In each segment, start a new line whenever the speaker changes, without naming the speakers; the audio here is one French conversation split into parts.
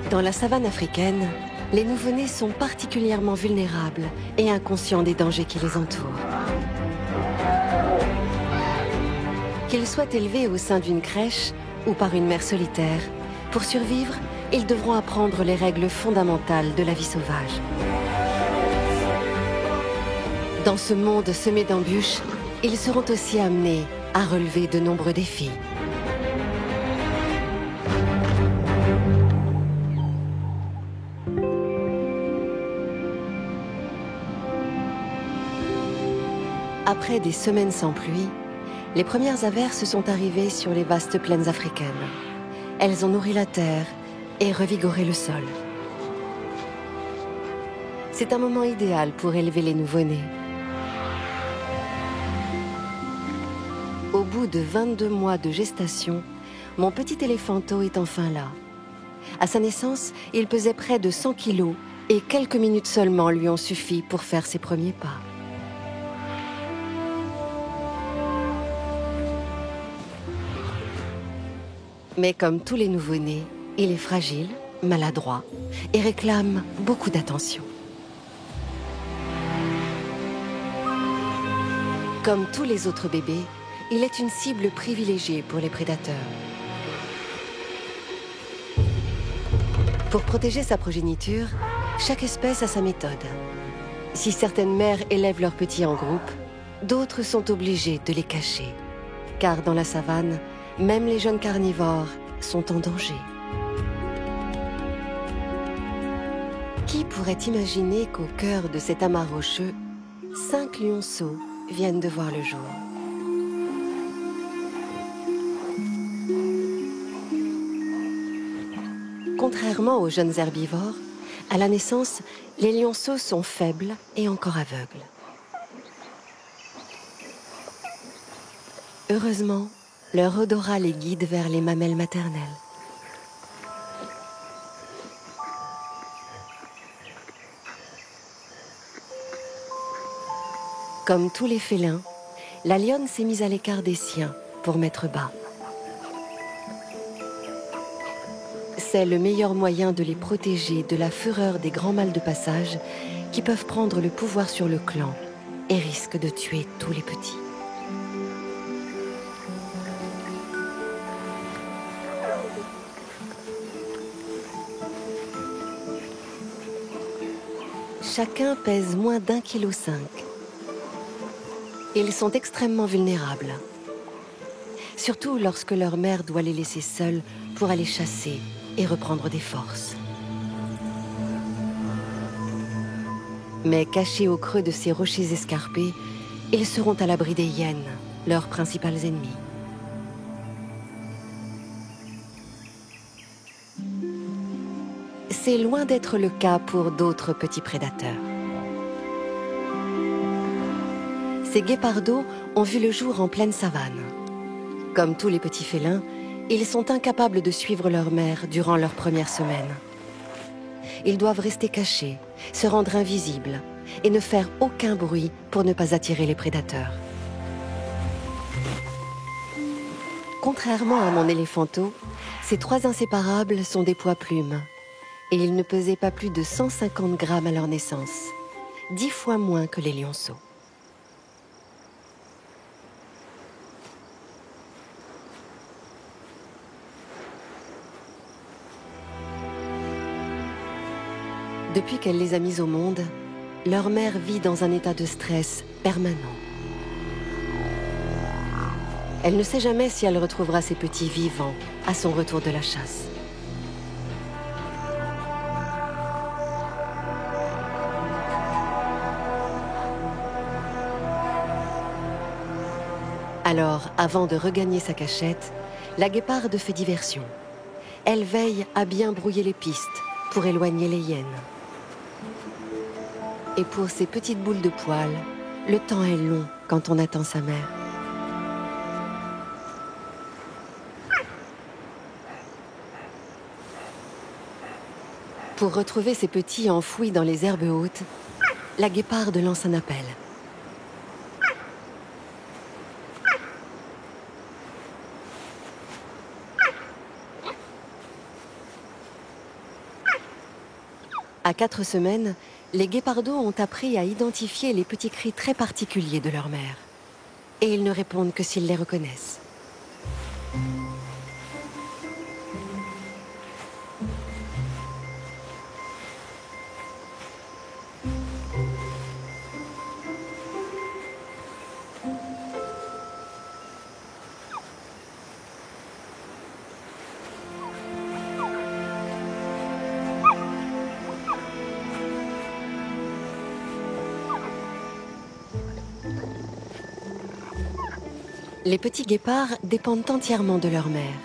Dans la savane africaine, les nouveau-nés sont particulièrement vulnérables et inconscients des dangers qui les entourent. Qu'ils soient élevés au sein d'une crèche ou par une mère solitaire, pour survivre, ils devront apprendre les règles fondamentales de la vie sauvage. Dans ce monde semé d'embûches, ils seront aussi amenés à relever de nombreux défis. Après des semaines sans pluie, les premières averses sont arrivées sur les vastes plaines africaines. Elles ont nourri la terre et revigoré le sol. C'est un moment idéal pour élever les nouveau-nés. Au bout de 22 mois de gestation, mon petit éléphanto est enfin là. À sa naissance, il pesait près de 100 kilos et quelques minutes seulement lui ont suffi pour faire ses premiers pas. Mais comme tous les nouveau-nés, il est fragile, maladroit et réclame beaucoup d'attention. Comme tous les autres bébés, il est une cible privilégiée pour les prédateurs. Pour protéger sa progéniture, chaque espèce a sa méthode. Si certaines mères élèvent leurs petits en groupe, d'autres sont obligées de les cacher. Car dans la savane, même les jeunes carnivores sont en danger. Qui pourrait imaginer qu'au cœur de cet amas rocheux, 5 lionceaux viennent de voir le jour? Contrairement aux jeunes herbivores, à la naissance, les lionceaux sont faibles et encore aveugles. Heureusement, leur odorat les guide vers les mamelles maternelles. Comme tous les félins, la lionne s'est mise à l'écart des siens pour mettre bas. C'est le meilleur moyen de les protéger de la fureur des grands mâles de passage qui peuvent prendre le pouvoir sur le clan et risquent de tuer tous les petits. Chacun pèse moins d'1,5 kg. Ils sont extrêmement vulnérables, surtout lorsque leur mère doit les laisser seuls pour aller chasser et reprendre des forces. Mais cachés au creux de ces rochers escarpés, ils seront à l'abri des hyènes, leurs principales ennemies. C'est loin d'être le cas pour d'autres petits prédateurs. Ces guépardos ont vu le jour en pleine savane. Comme tous les petits félins, ils sont incapables de suivre leur mère durant leurs premières semaines. Ils doivent rester cachés, se rendre invisibles et ne faire aucun bruit pour ne pas attirer les prédateurs. Contrairement à mon éléphanto, ces 3 inséparables sont des poids-plumes. Et ils ne pesaient pas plus de 150 grammes à leur naissance, 10 fois moins que les lionceaux. Depuis qu'elle les a mis au monde, leur mère vit dans un état de stress permanent. Elle ne sait jamais si elle retrouvera ses petits vivants à son retour de la chasse. Alors, avant de regagner sa cachette, la guéparde fait diversion. Elle veille à bien brouiller les pistes pour éloigner les hyènes. Et pour ces petites boules de poils, le temps est long quand on attend sa mère. Pour retrouver ses petits enfouis dans les herbes hautes, la guéparde lance un appel. À 4 semaines, les guépardos ont appris à identifier les petits cris très particuliers de leur mère. Et ils ne répondent que s'ils les reconnaissent. Les petits guépards dépendent entièrement de leur mère.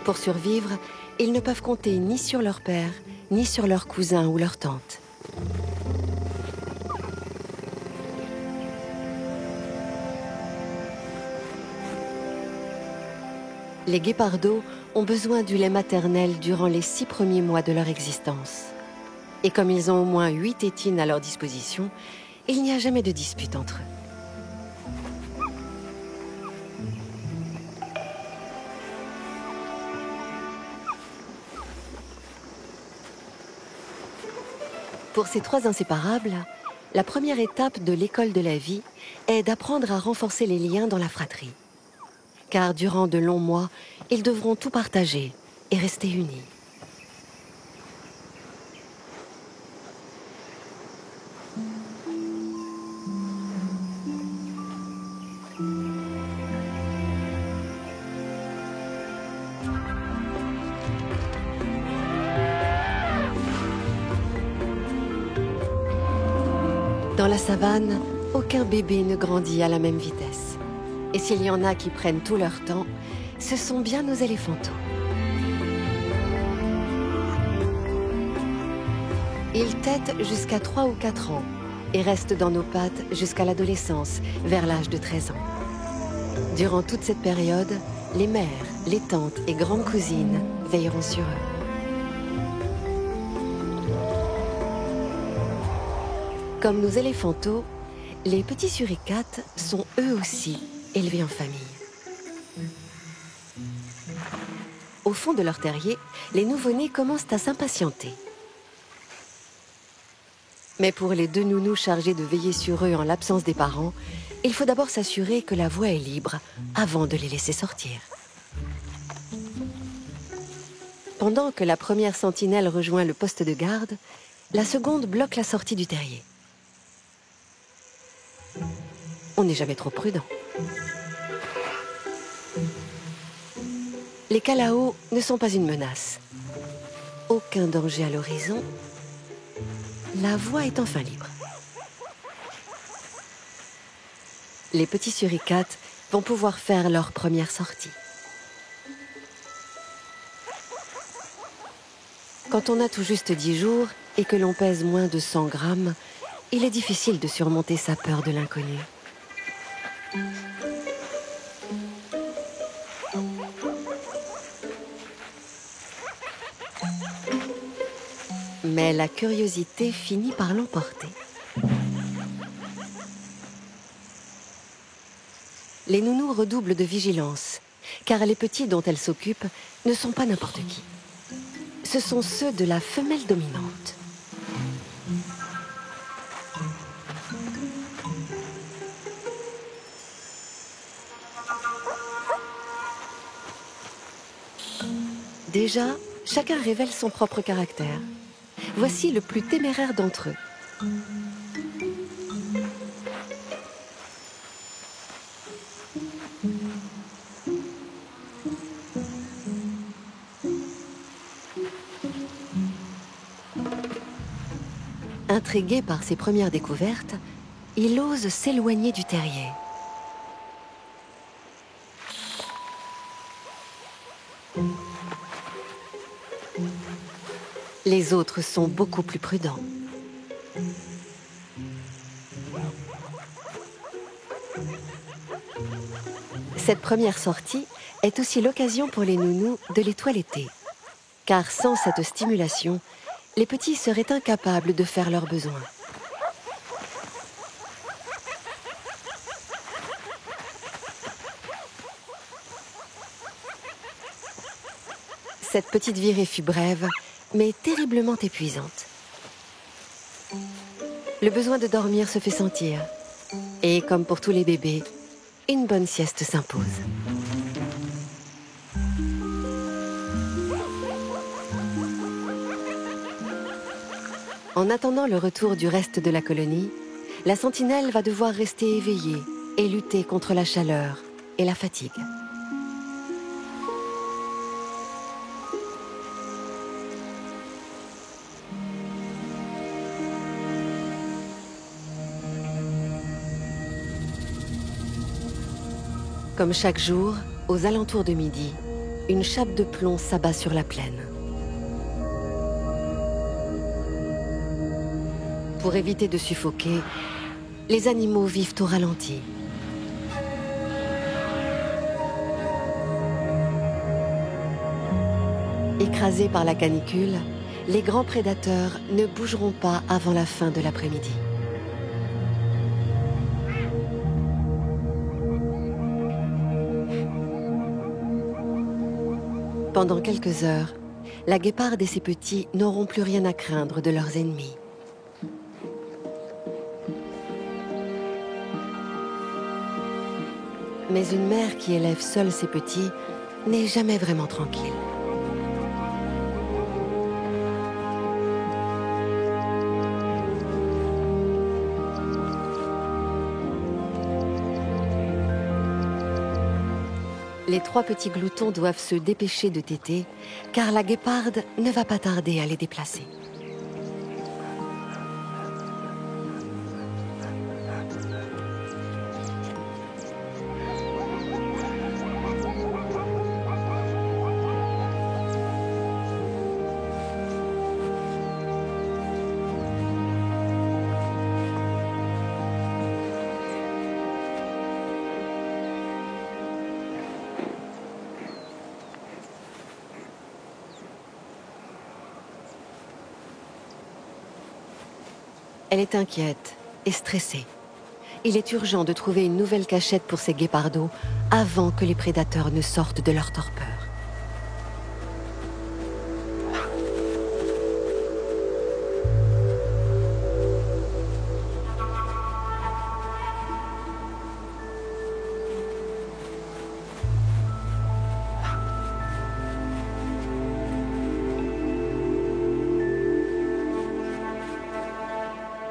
Pour survivre, ils ne peuvent compter ni sur leur père, ni sur leurs cousins ou leurs tantes. Les guépardos ont besoin du lait maternel durant les 6 premiers mois de leur existence. Et comme ils ont au moins 8 tétines à leur disposition, il n'y a jamais de dispute entre eux. Pour ces 3 inséparables, la première étape de l'école de la vie est d'apprendre à renforcer les liens dans la fratrie. Car durant de longs mois, ils devront tout partager et rester unis. Dans la savane, aucun bébé ne grandit à la même vitesse. Et s'il y en a qui prennent tout leur temps, ce sont bien nos éléphantaux. Ils tètent jusqu'à 3 ou 4 ans et restent dans nos pattes jusqu'à l'adolescence, vers l'âge de 13 ans. Durant toute cette période, les mères, les tantes et grandes cousines veilleront sur eux. Comme nos éléphantaux, les petits suricates sont eux aussi élevés en famille. Au fond de leur terrier, les nouveau-nés commencent à s'impatienter. Mais pour les 2 nounous chargés de veiller sur eux en l'absence des parents, il faut d'abord s'assurer que la voie est libre avant de les laisser sortir. Pendant que la première sentinelle rejoint le poste de garde, la seconde bloque la sortie du terrier. On n'est jamais trop prudent. Les calaos ne sont pas une menace. Aucun danger à l'horizon. La voie est enfin libre. Les petits suricates vont pouvoir faire leur première sortie. Quand on a tout juste 10 jours et que l'on pèse moins de 100 grammes, il est difficile de surmonter sa peur de l'inconnu. Mais la curiosité finit par l'emporter. Les nounous redoublent de vigilance, car les petits dont elles s'occupent ne sont pas n'importe qui. Ce sont ceux de la femelle dominante. Déjà, chacun révèle son propre caractère. Voici le plus téméraire d'entre eux. Intrigué par ses premières découvertes, il ose s'éloigner du terrier. Les autres sont beaucoup plus prudents. Cette première sortie est aussi l'occasion pour les nounous de les toiletter. Car sans cette stimulation, les petits seraient incapables de faire leurs besoins. Cette petite virée fut brève, mais terriblement épuisante. Le besoin de dormir se fait sentir. Et comme pour tous les bébés, une bonne sieste s'impose. En attendant le retour du reste de la colonie, la sentinelle va devoir rester éveillée et lutter contre la chaleur et la fatigue. Comme chaque jour, aux alentours de midi, une chape de plomb s'abat sur la plaine. Pour éviter de suffoquer, les animaux vivent au ralenti. Écrasés par la canicule, les grands prédateurs ne bougeront pas avant la fin de l'après-midi. Pendant quelques heures, la guéparde et ses petits n'auront plus rien à craindre de leurs ennemis. Mais une mère qui élève seule ses petits n'est jamais vraiment tranquille. Les 3 petits gloutons doivent se dépêcher de téter, car la guéparde ne va pas tarder à les déplacer. Elle est inquiète et stressée. Il est urgent de trouver une nouvelle cachette pour ces guépardos avant que les prédateurs ne sortent de leur torpeur.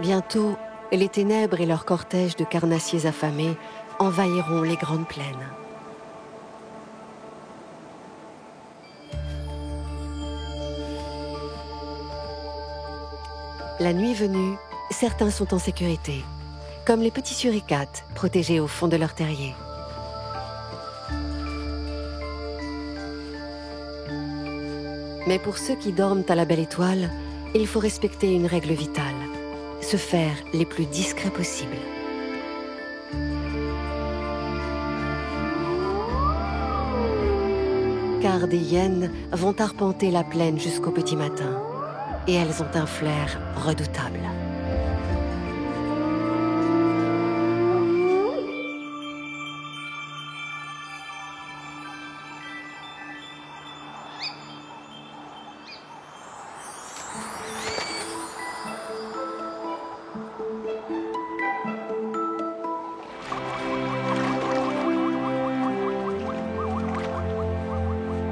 Bientôt, les ténèbres et leur cortège de carnassiers affamés envahiront les grandes plaines. La nuit venue, certains sont en sécurité, comme les petits suricates protégés au fond de leur terrier. Mais pour ceux qui dorment à la belle étoile, il faut respecter une règle vitale. Se faire les plus discrets possibles. Car des hyènes vont arpenter la plaine jusqu'au petit matin, et elles ont un flair redoutable.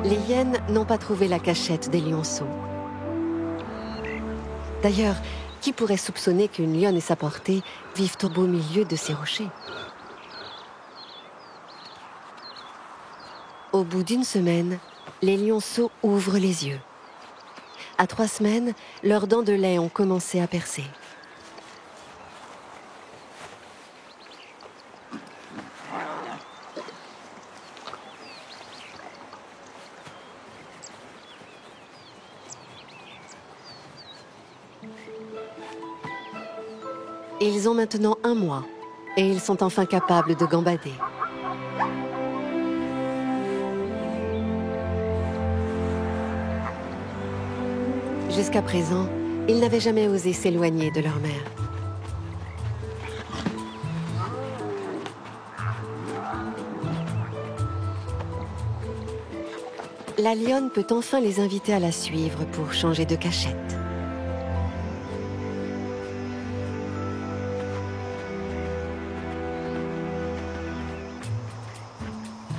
Les hyènes n'ont pas trouvé la cachette des lionceaux. D'ailleurs, qui pourrait soupçonner qu'une lionne et sa portée vivent au beau milieu de ces rochers? Au bout d'une semaine, les lionceaux ouvrent les yeux. À 3 semaines, leurs dents de lait ont commencé à percer. Ils ont maintenant 1 mois et ils sont enfin capables de gambader. Jusqu'à présent, ils n'avaient jamais osé s'éloigner de leur mère. La lionne peut enfin les inviter à la suivre pour changer de cachette.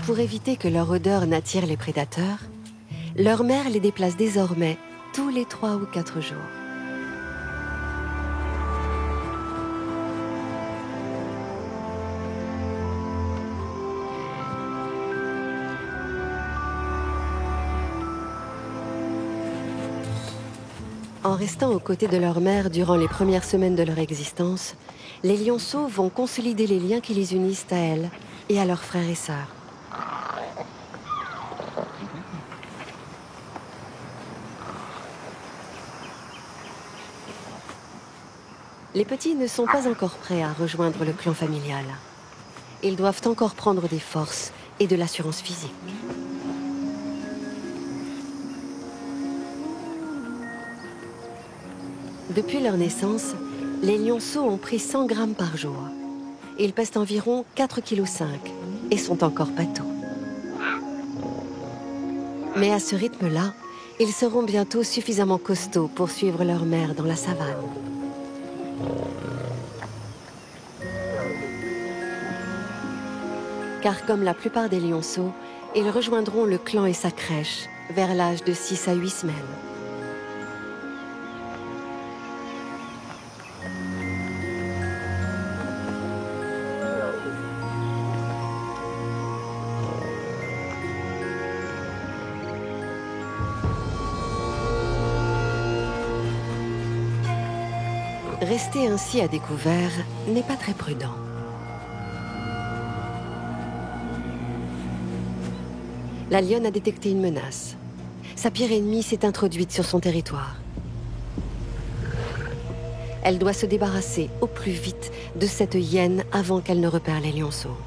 pour éviter que leur odeur n'attire les prédateurs, leur mère les déplace désormais tous les 3 ou 4 jours. En restant aux côtés de leur mère durant les premières semaines de leur existence, les lionceaux vont consolider les liens qui les unissent à elles et à leurs frères et sœurs. Les petits ne sont pas encore prêts à rejoindre le clan familial. Ils doivent encore prendre des forces et de l'assurance physique. Depuis leur naissance, les lionceaux ont pris 100 grammes par jour. Ils pèsent environ 4,5 kg et sont encore patous. Mais à ce rythme-là, ils seront bientôt suffisamment costauds pour suivre leur mère dans la savane. Car comme la plupart des lionceaux, ils rejoindront le clan et sa crèche vers l'âge de 6 à 8 semaines. Rester ainsi à découvert n'est pas très prudent. La lionne a détecté une menace. Sa pire ennemie s'est introduite sur son territoire. Elle doit se débarrasser au plus vite de cette hyène avant qu'elle ne repère les lionceaux.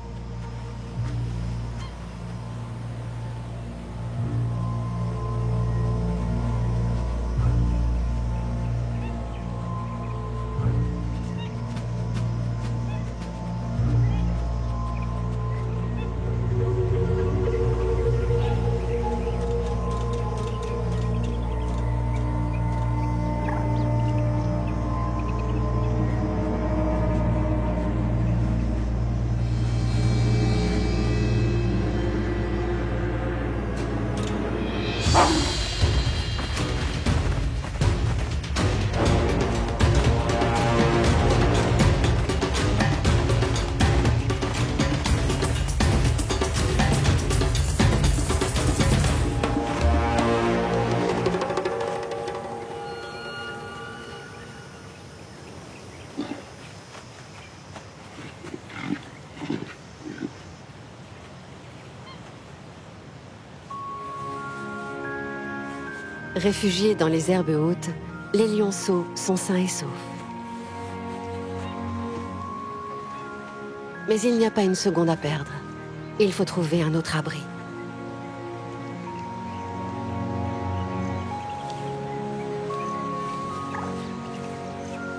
Réfugiés dans les herbes hautes, les lionceaux sont sains et saufs. Mais il n'y a pas une seconde à perdre. Il faut trouver un autre abri.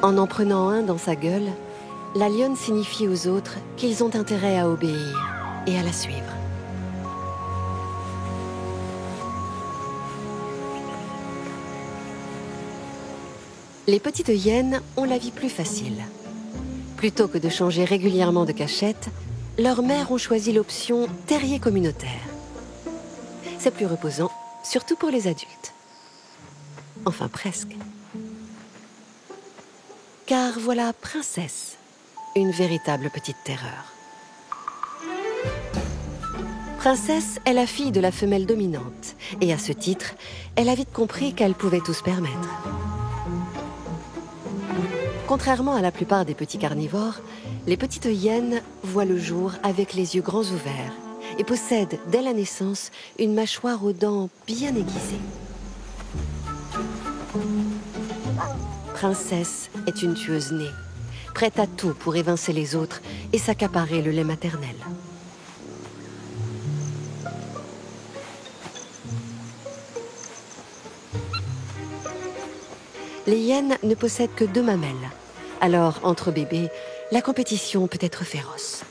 En prenant un dans sa gueule, la lionne signifie aux autres qu'ils ont intérêt à obéir et à la suivre. Les petites hyènes ont la vie plus facile. Plutôt que de changer régulièrement de cachette, leurs mères ont choisi l'option terrier communautaire. C'est plus reposant, surtout pour les adultes. Enfin, presque. Car voilà Princesse, une véritable petite terreur. Princesse est la fille de la femelle dominante, et à ce titre, elle a vite compris qu'elle pouvait tout se permettre. Contrairement à la plupart des petits carnivores, les petites hyènes voient le jour avec les yeux grands ouverts et possèdent dès la naissance une mâchoire aux dents bien aiguisées. Princesse est une tueuse née, prête à tout pour évincer les autres et s'accaparer le lait maternel. Les hyènes ne possèdent que 2 mamelles. Alors, entre bébés, la compétition peut être féroce.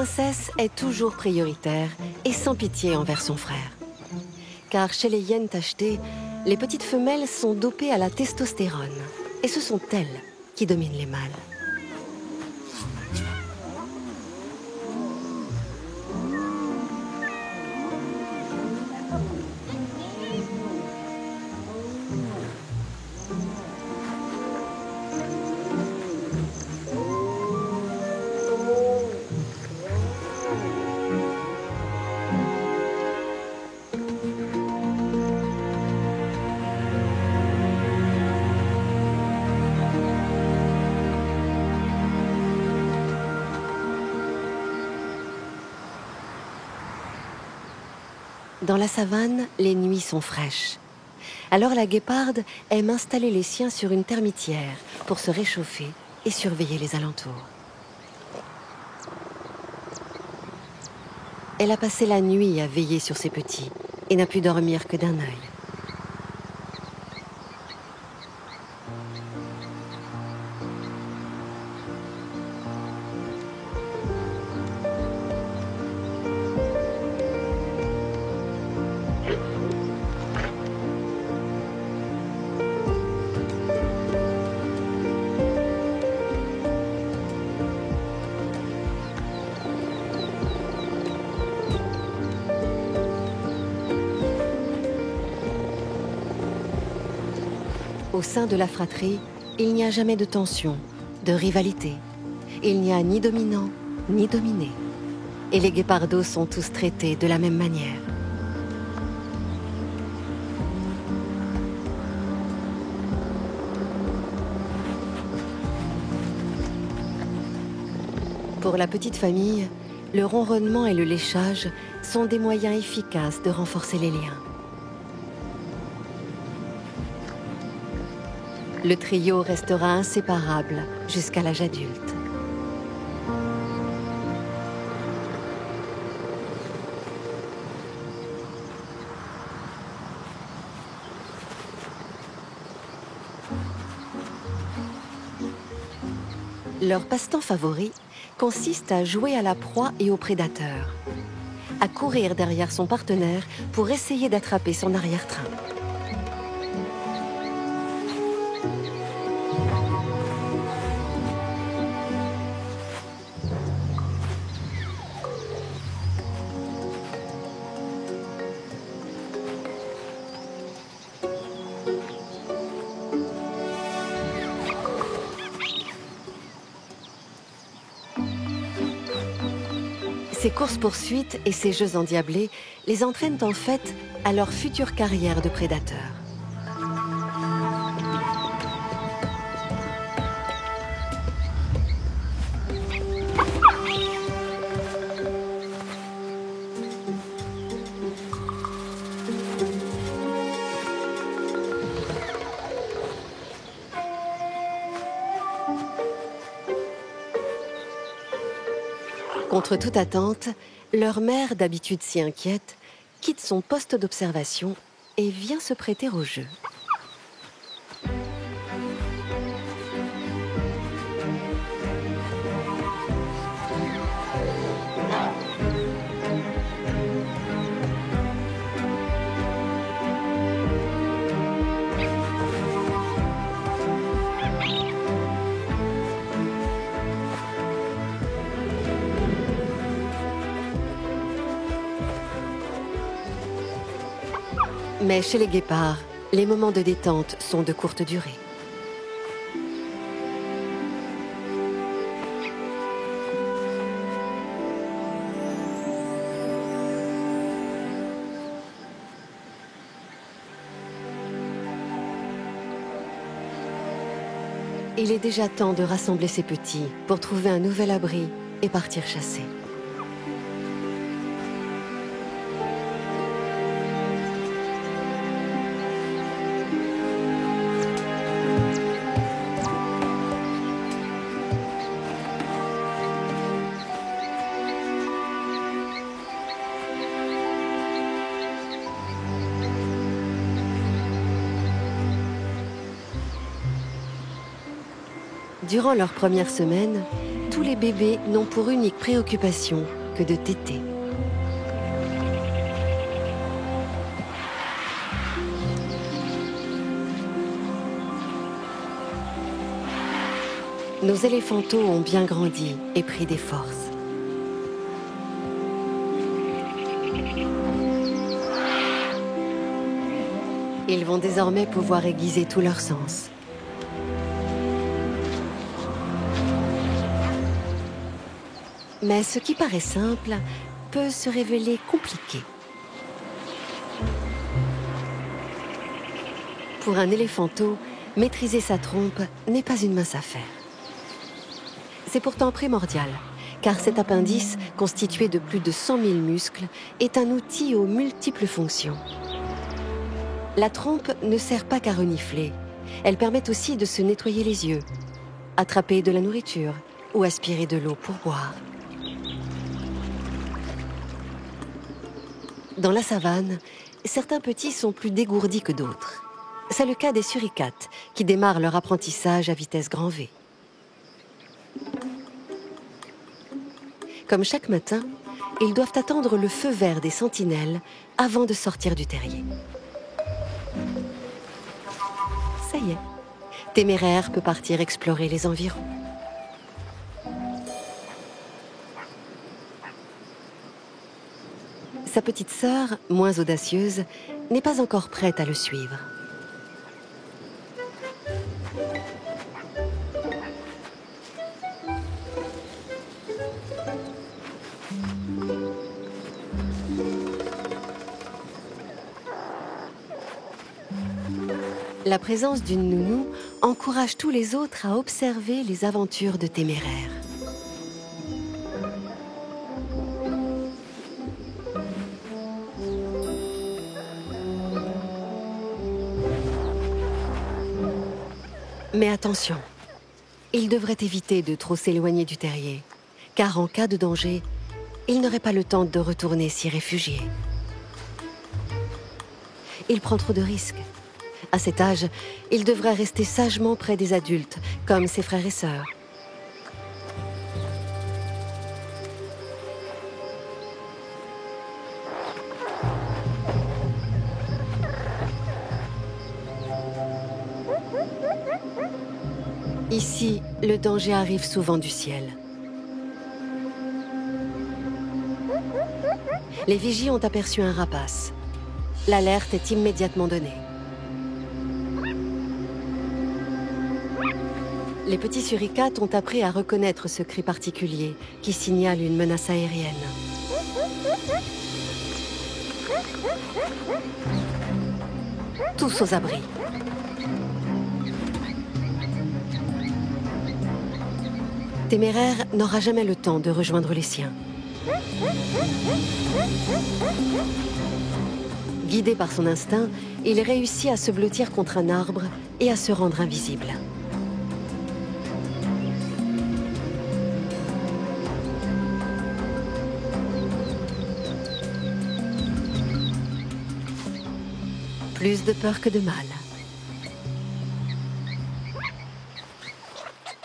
princesse est toujours prioritaire et sans pitié envers son frère. Car chez les hyènes tachetées, les petites femelles sont dopées à la testostérone. Et ce sont elles qui dominent les mâles. Dans la savane, les nuits sont fraîches. Alors la guéparde aime installer les siens sur une termitière pour se réchauffer et surveiller les alentours. Elle a passé la nuit à veiller sur ses petits et n'a pu dormir que d'un œil. Au sein de la fratrie, il n'y a jamais de tension, de rivalité. Il n'y a ni dominant, ni dominé. Et les guépardos sont tous traités de la même manière. Pour la petite famille, le ronronnement et le léchage sont des moyens efficaces de renforcer les liens. Le trio restera inséparable jusqu'à l'âge adulte. Leur passe-temps favori consiste à jouer à la proie et au prédateur, à courir derrière son partenaire pour essayer d'attraper son arrière-train. Ces courses-poursuites et ces jeux endiablés les entraînent en fait à leur future carrière de prédateurs. Contre toute attente, leur mère, d'habitude si inquiète, quitte son poste d'observation et vient se prêter au jeu. Mais chez les guépards, les moments de détente sont de courte durée. Il est déjà temps de rassembler ses petits pour trouver un nouvel abri et partir chasser. Durant leur première semaine, tous les bébés n'ont pour unique préoccupation que de téter. Nos éléphanteaux ont bien grandi et pris des forces. Ils vont désormais pouvoir aiguiser tous leurs sens. Mais ce qui paraît simple peut se révéler compliqué. Pour un éléphanteau, maîtriser sa trompe n'est pas une mince affaire. C'est pourtant primordial, car cet appendice, constitué de plus de 100 000 muscles, est un outil aux multiples fonctions. La trompe ne sert pas qu'à renifler. Elle permet aussi de se nettoyer les yeux, attraper de la nourriture ou aspirer de l'eau pour boire. Dans la savane, certains petits sont plus dégourdis que d'autres. C'est le cas des suricates, qui démarrent leur apprentissage à vitesse grand V. Comme chaque matin, ils doivent attendre le feu vert des sentinelles avant de sortir du terrier. Ça y est, Téméraire peut partir explorer les environs. Sa petite sœur, moins audacieuse, n'est pas encore prête à le suivre. La présence d'une nounou encourage tous les autres à observer les aventures de Téméraire. Mais attention, il devrait éviter de trop s'éloigner du terrier, car en cas de danger, il n'aurait pas le temps de retourner s'y réfugier. Il prend trop de risques. À cet âge, il devrait rester sagement près des adultes, comme ses frères et sœurs. Ici, le danger arrive souvent du ciel. Les vigies ont aperçu un rapace. L'alerte est immédiatement donnée. Les petits suricates ont appris à reconnaître ce cri particulier qui signale une menace aérienne. Tous aux abris. Téméraire n'aura jamais le temps de rejoindre les siens. Guidé par son instinct, il réussit à se blottir contre un arbre et à se rendre invisible. Plus de peur que de mal.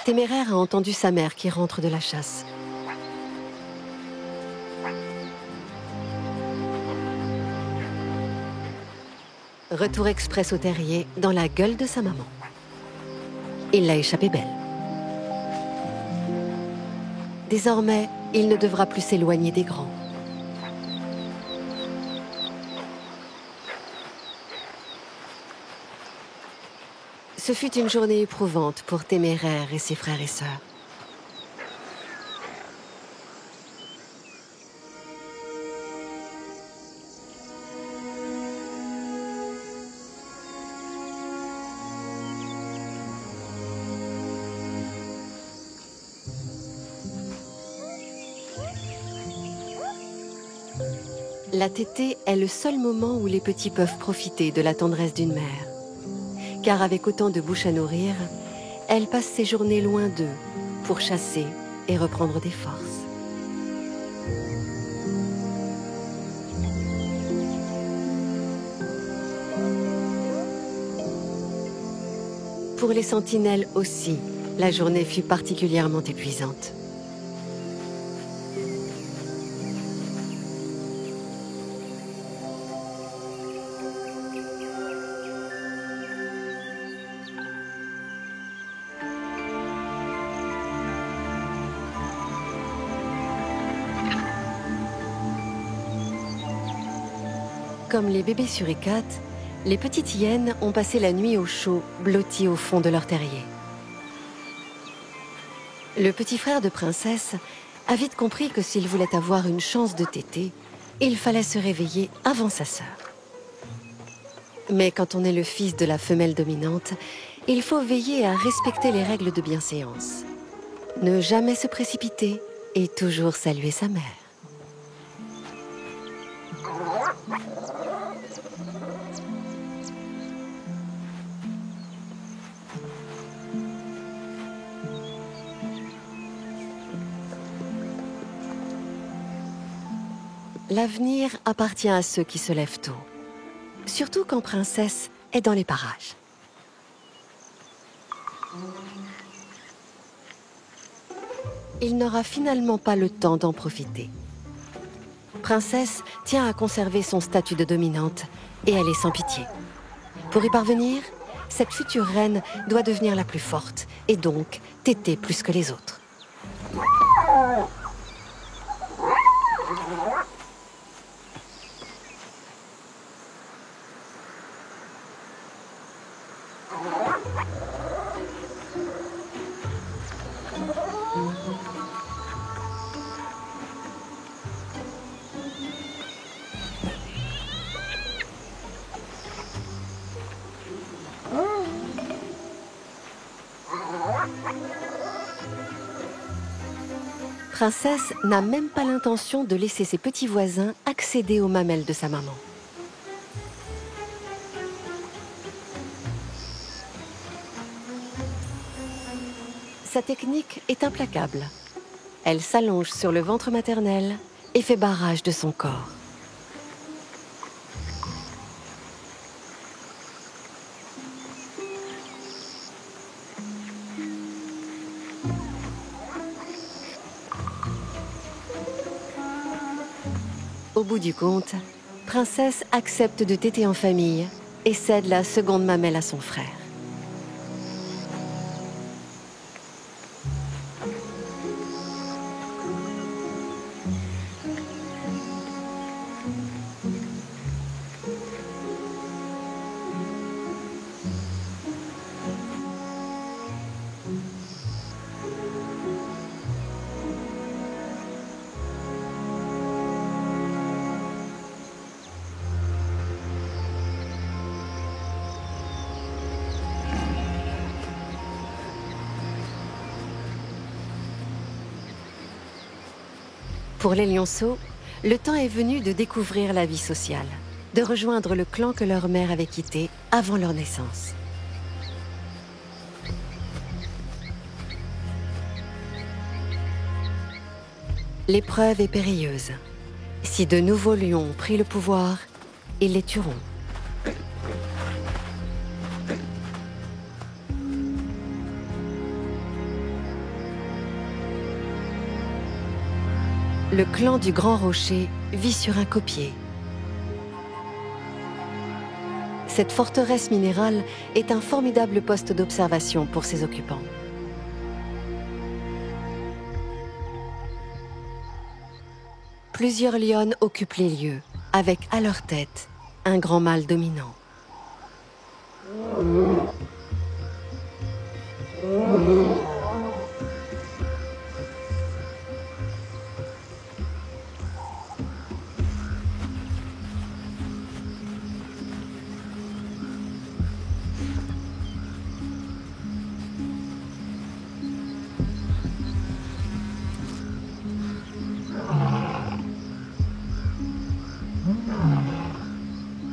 Téméraire a entendu sa mère qui rentre de la chasse. Retour express au terrier, dans la gueule de sa maman. Il l'a échappé belle. Désormais, il ne devra plus s'éloigner des grands. Ce fut une journée éprouvante pour Téméraire et ses frères et sœurs. La tétée est le seul moment où les petits peuvent profiter de la tendresse d'une mère. Car avec autant de bouches à nourrir, elle passe ses journées loin d'eux pour chasser et reprendre des forces. Pour les sentinelles aussi, la journée fut particulièrement épuisante. Comme les bébés suricates, les petites hyènes ont passé la nuit au chaud, blotties au fond de leur terrier. Le petit frère de Princesse a vite compris que s'il voulait avoir une chance de téter, il fallait se réveiller avant sa sœur. Mais quand on est le fils de la femelle dominante, il faut veiller à respecter les règles de bienséance. Ne jamais se précipiter et toujours saluer sa mère. L'avenir appartient à ceux qui se lèvent tôt, surtout quand Princesse est dans les parages. Il n'aura finalement pas le temps d'en profiter. Princesse tient à conserver son statut de dominante et elle est sans pitié. Pour y parvenir, cette future reine doit devenir la plus forte et donc téter plus que les autres. Princesse n'a même pas l'intention de laisser ses petits voisins accéder aux mamelles de sa maman. Sa technique est implacable. Elle s'allonge sur le ventre maternel et fait barrage de son corps. Au bout du compte, Princesse accepte de téter en famille et cède la seconde mamelle à son frère. Pour les lionceaux, le temps est venu de découvrir la vie sociale, de rejoindre le clan que leur mère avait quitté avant leur naissance. L'épreuve est périlleuse. Si de nouveaux lions ont pris le pouvoir, ils les tueront. Le clan du Grand Rocher vit sur un copier. Cette forteresse minérale est un formidable poste d'observation pour ses occupants. Plusieurs lionnes occupent les lieux, avec à leur tête un grand mâle dominant.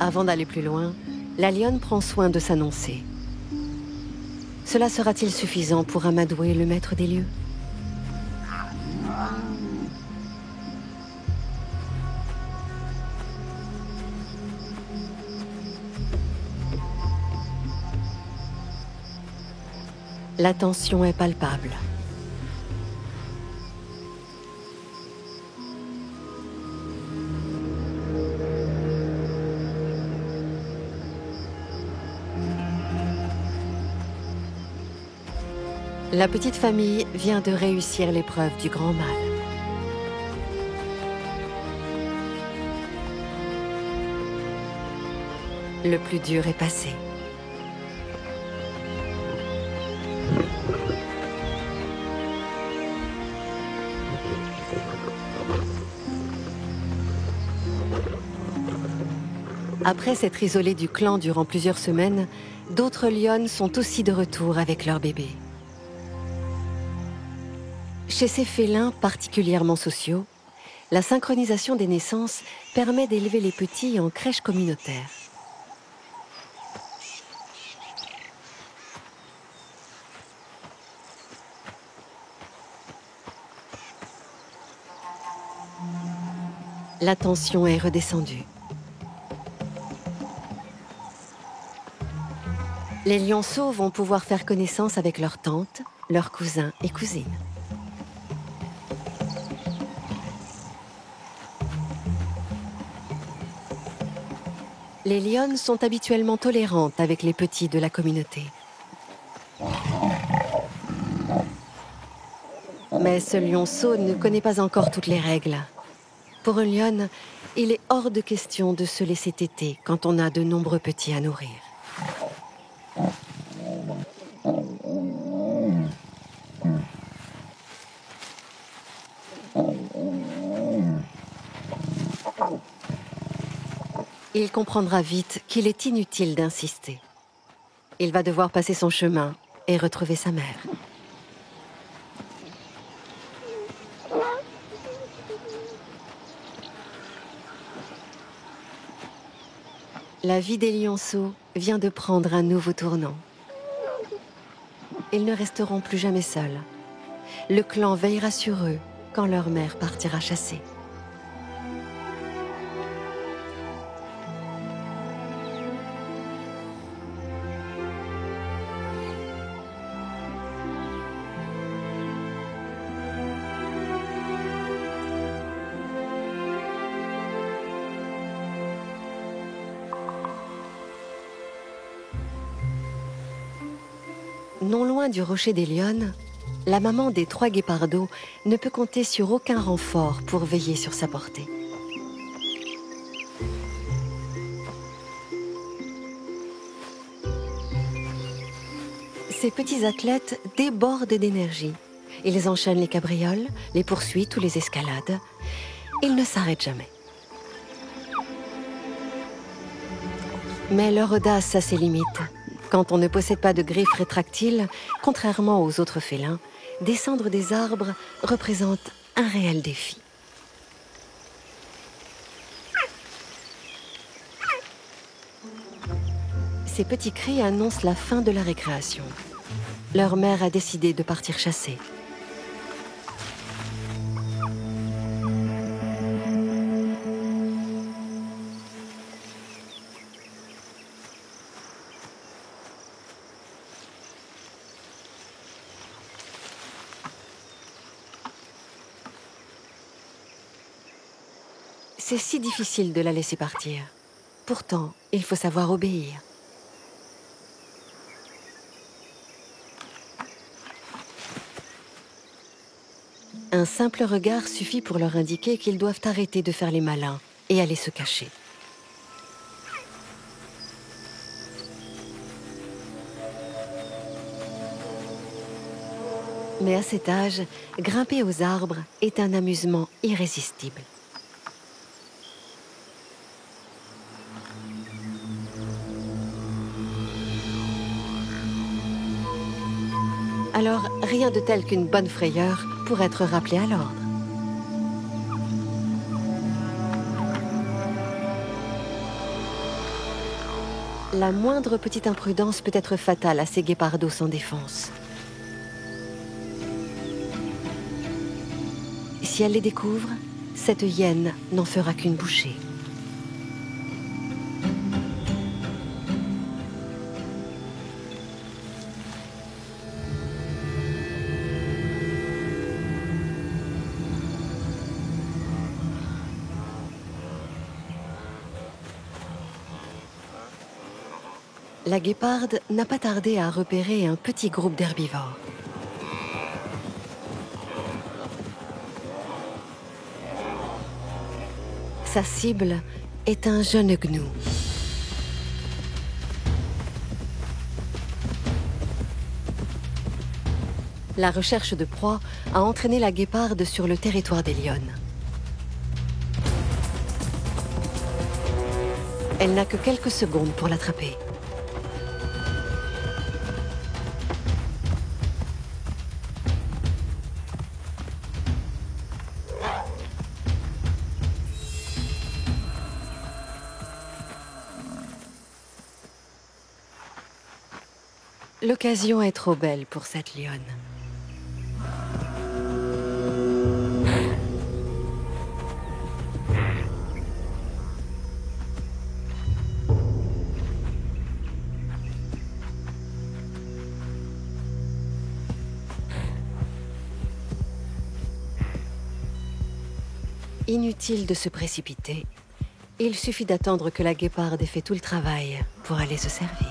Avant d'aller plus loin, la lionne prend soin de s'annoncer. Cela sera-t-il suffisant pour amadouer le maître des lieux? La tension est palpable. La petite famille vient de réussir l'épreuve du grand mâle. Le plus dur est passé. Après s'être isolés du clan durant plusieurs semaines, d'autres lionnes sont aussi de retour avec leurs bébés. Chez ces félins particulièrement sociaux, la synchronisation des naissances permet d'élever les petits en crèche communautaire. La tension est redescendue. Les lionceaux vont pouvoir faire connaissance avec leurs tantes, leurs cousins et cousines. Les lionnes sont habituellement tolérantes avec les petits de la communauté. Mais ce lionceau ne connaît pas encore toutes les règles. Pour une lionne, il est hors de question de se laisser téter quand on a de nombreux petits à nourrir. Il comprendra vite qu'il est inutile d'insister. Il va devoir passer son chemin et retrouver sa mère. La vie des lionceaux vient de prendre un nouveau tournant. Ils ne resteront plus jamais seuls. Le clan veillera sur eux quand leur mère partira chasser. Non loin du rocher des lionnes, la maman des 3 guépardos ne peut compter sur aucun renfort pour veiller sur sa portée. Ces petits athlètes débordent d'énergie. Ils enchaînent les cabrioles, les poursuites ou les escalades. Ils ne s'arrêtent jamais. Mais leur audace a ses limites. Quand on ne possède pas de griffes rétractiles, contrairement aux autres félins, descendre des arbres représente un réel défi. Ces petits cris annoncent la fin de la récréation. Leur mère a décidé de partir chasser. C'est si difficile de la laisser partir. Pourtant, il faut savoir obéir. Un simple regard suffit pour leur indiquer qu'ils doivent arrêter de faire les malins et aller se cacher. Mais à cet âge, grimper aux arbres est un amusement irrésistible. Alors, rien de tel qu'une bonne frayeur pour être rappelé à l'ordre. La moindre petite imprudence peut être fatale à ces guépardos sans défense. Si elle les découvre, cette hyène n'en fera qu'une bouchée. La guéparde n'a pas tardé à repérer un petit groupe d'herbivores. Sa cible est un jeune gnou. La recherche de proie a entraîné la guéparde sur le territoire des lionnes. Elle n'a que quelques secondes pour l'attraper. L'occasion est trop belle pour cette lionne. Inutile de se précipiter. Il suffit d'attendre que la guéparde ait fait tout le travail pour aller se servir.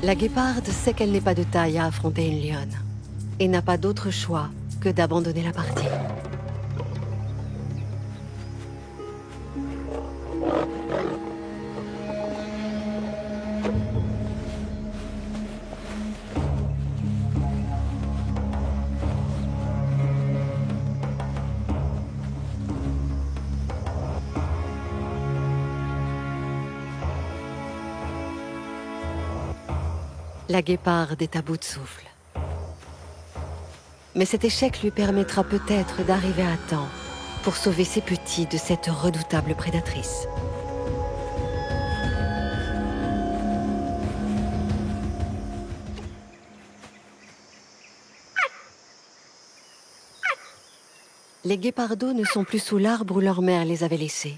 La guéparde sait qu'elle n'est pas de taille à affronter une lionne et n'a pas d'autre choix que d'abandonner la partie. La guéparde est à bout de souffle. Mais cet échec lui permettra peut-être d'arriver à temps pour sauver ses petits de cette redoutable prédatrice. Les guépardos ne sont plus sous l'arbre où leur mère les avait laissés.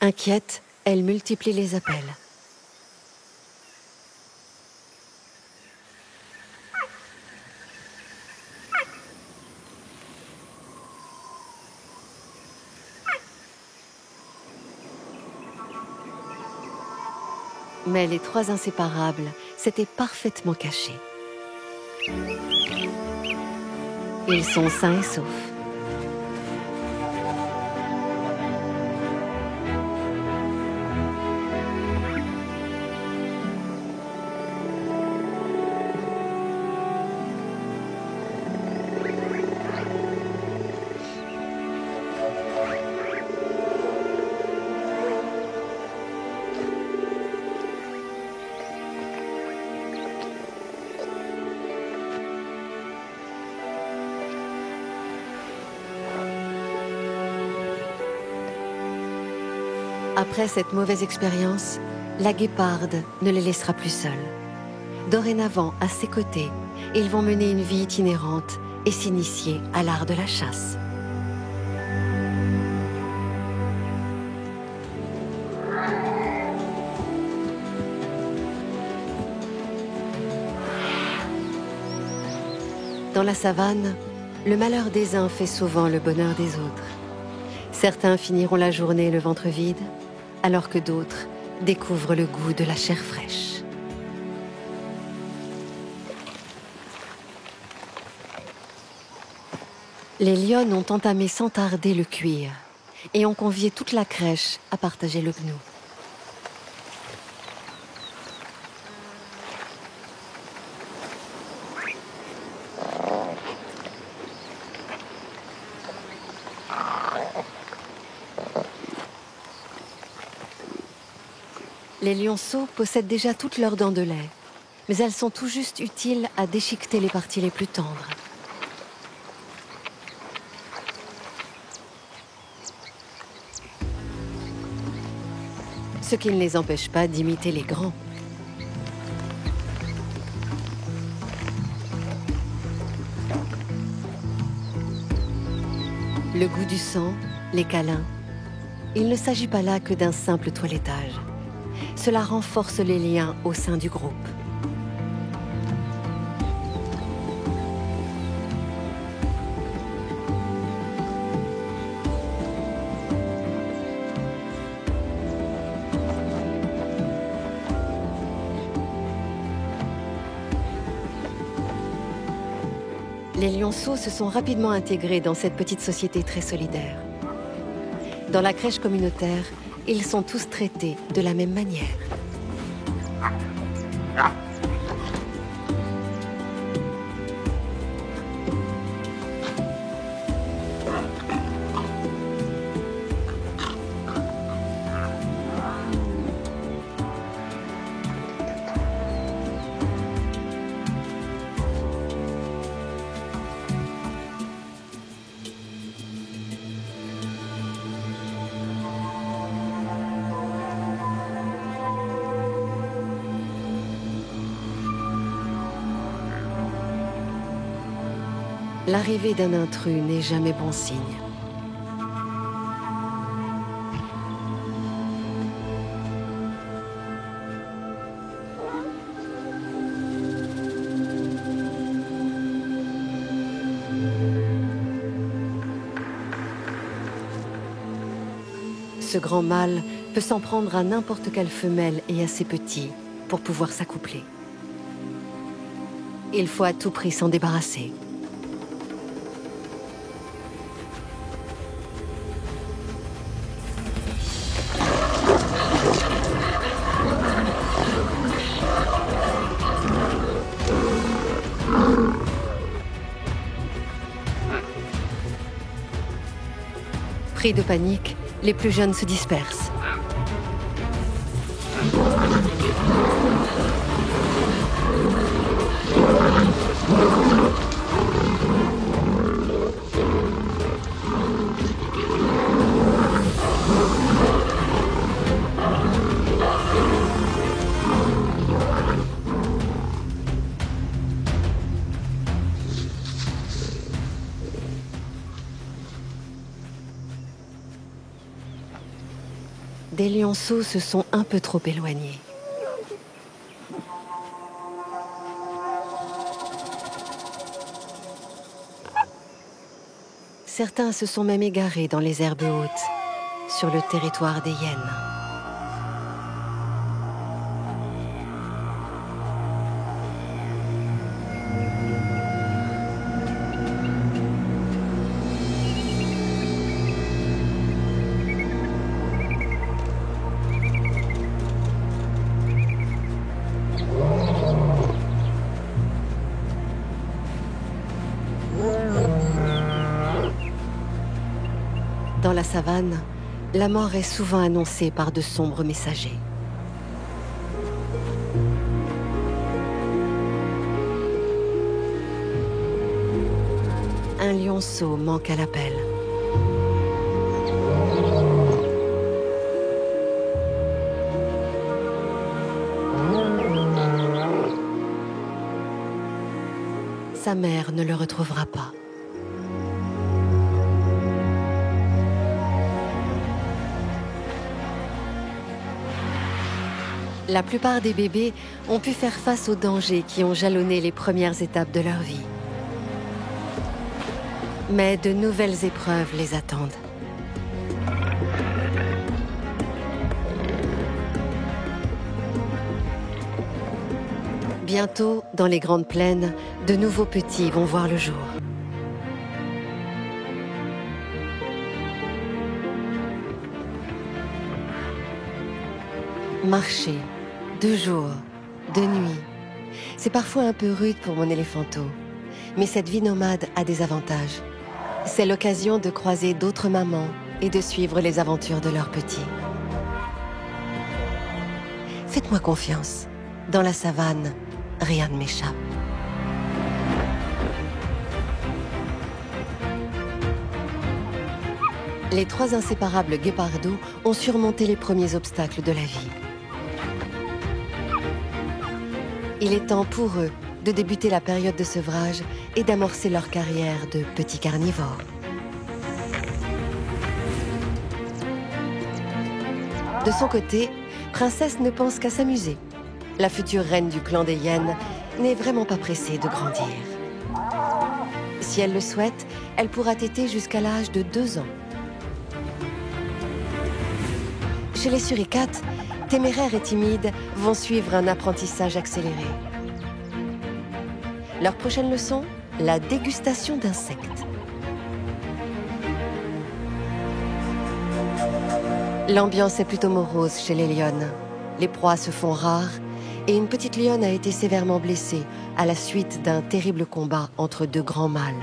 Inquiète, elle multiplie les appels. Mais les trois inséparables s'étaient parfaitement cachés. Ils sont sains et saufs. Après cette mauvaise expérience, la guéparde ne les laissera plus seuls. Dorénavant, à ses côtés, ils vont mener une vie itinérante et s'initier à l'art de la chasse. Dans la savane, le malheur des uns fait souvent le bonheur des autres. Certains finiront la journée le ventre vide, alors que d'autres découvrent le goût de la chair fraîche. Les lionnes ont entamé sans tarder le cuir et ont convié toute la crèche à partager le gnou. Les lionceaux possèdent déjà toutes leurs dents de lait, mais elles sont tout juste utiles à déchiqueter les parties les plus tendres. Ce qui ne les empêche pas d'imiter les grands. Le goût du sang, les câlins. Il ne s'agit pas là que d'un simple toilettage. Cela renforce les liens au sein du groupe. Les lionceaux se sont rapidement intégrés dans cette petite société très solidaire. Dans la crèche communautaire, ils sont tous traités de la même manière. L'arrivée d'un intrus n'est jamais bon signe. Ce grand mâle peut s'en prendre à n'importe quelle femelle et assez petit pour pouvoir s'accoupler. Il faut à tout prix s'en débarrasser. Pris de panique, les plus jeunes se dispersent. Des lionceaux se sont un peu trop éloignés. Certains se sont même égarés dans les herbes hautes, sur le territoire des hyènes. Dans la savane, la mort est souvent annoncée par de sombres messagers. Un lionceau manque à l'appel. Sa mère ne le retrouvera pas. La plupart des bébés ont pu faire face aux dangers qui ont jalonné les premières étapes de leur vie. Mais de nouvelles épreuves les attendent. Bientôt, dans les grandes plaines, de nouveaux petits vont voir le jour. Marcher, de jour, de nuit. C'est parfois un peu rude pour mon éléphanteau, mais cette vie nomade a des avantages. C'est l'occasion de croiser d'autres mamans et de suivre les aventures de leurs petits. Faites-moi confiance. Dans la savane, rien ne m'échappe. Les trois inséparables guépardos ont surmonté les premiers obstacles de la vie. Il est temps pour eux de débuter la période de sevrage et d'amorcer leur carrière de petits carnivores. De son côté, Princesse ne pense qu'à s'amuser. La future reine du clan des hyènes n'est vraiment pas pressée de grandir. Si elle le souhaite, elle pourra téter jusqu'à l'âge de 2 ans. Chez les suricates, téméraires et timides vont suivre un apprentissage accéléré. Leur prochaine leçon, la dégustation d'insectes. L'ambiance est plutôt morose chez les lionnes. Les proies se font rares et une petite lionne a été sévèrement blessée à la suite d'un terrible combat entre deux grands mâles.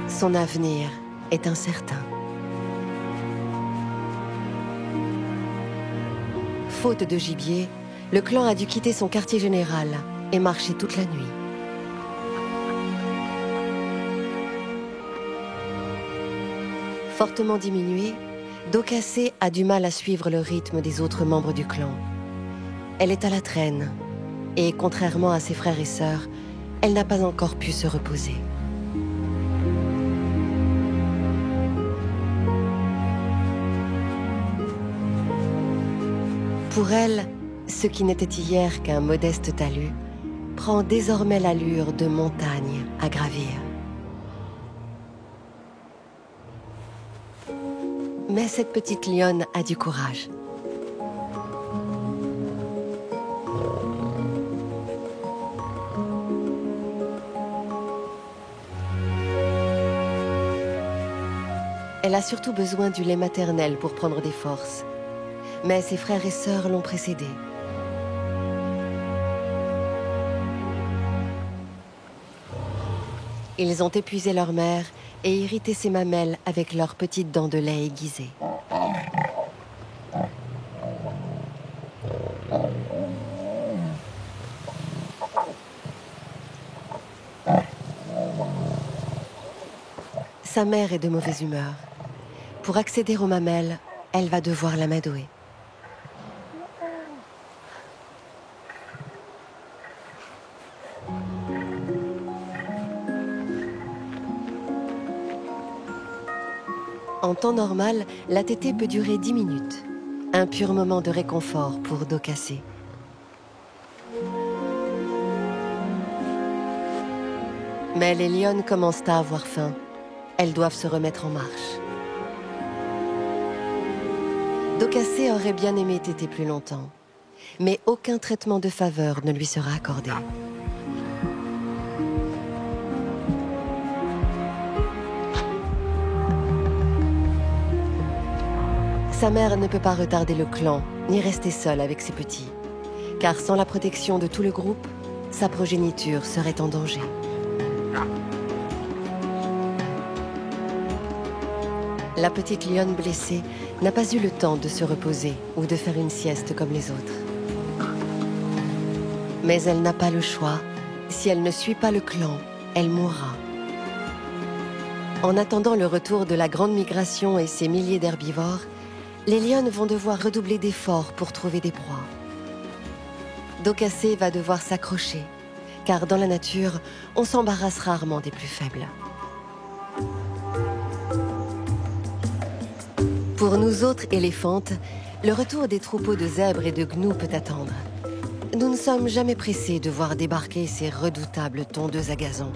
Son avenir est incertain. Faute de gibier, le clan a dû quitter son quartier général et marcher toute la nuit. Fortement diminuée, Dokase a du mal à suivre le rythme des autres membres du clan. Elle est à la traîne et, contrairement à ses frères et sœurs, elle n'a pas encore pu se reposer. Pour elle, ce qui n'était hier qu'un modeste talus prend désormais l'allure de montagne à gravir. Mais cette petite lionne a du courage. Elle a surtout besoin du lait maternel pour prendre des forces. Mais ses frères et sœurs l'ont précédée. Ils ont épuisé leur mère et irrité ses mamelles avec leurs petites dents de lait aiguisées. Sa mère est de mauvaise humeur. Pour accéder aux mamelles, elle va devoir l'amadouer. En temps normal, la tétée peut durer 10 minutes. Un pur moment de réconfort pour Dokase. Mais les lionnes commencent à avoir faim. Elles doivent se remettre en marche. Dokase aurait bien aimé téter plus longtemps, mais aucun traitement de faveur ne lui sera accordé. Sa mère ne peut pas retarder le clan, ni rester seule avec ses petits, car sans la protection de tout le groupe, sa progéniture serait en danger. La petite lionne blessée n'a pas eu le temps de se reposer ou de faire une sieste comme les autres. Mais elle n'a pas le choix. Si elle ne suit pas le clan, elle mourra. En attendant le retour de la grande migration et ses milliers d'herbivores, les lionnes vont devoir redoubler d'efforts pour trouver des proies. Dokase va devoir s'accrocher, car dans la nature, on s'embarrasse rarement des plus faibles. Pour nous autres éléphantes, le retour des troupeaux de zèbres et de gnous peut attendre. Nous ne sommes jamais pressés de voir débarquer ces redoutables tondeuses à gazon.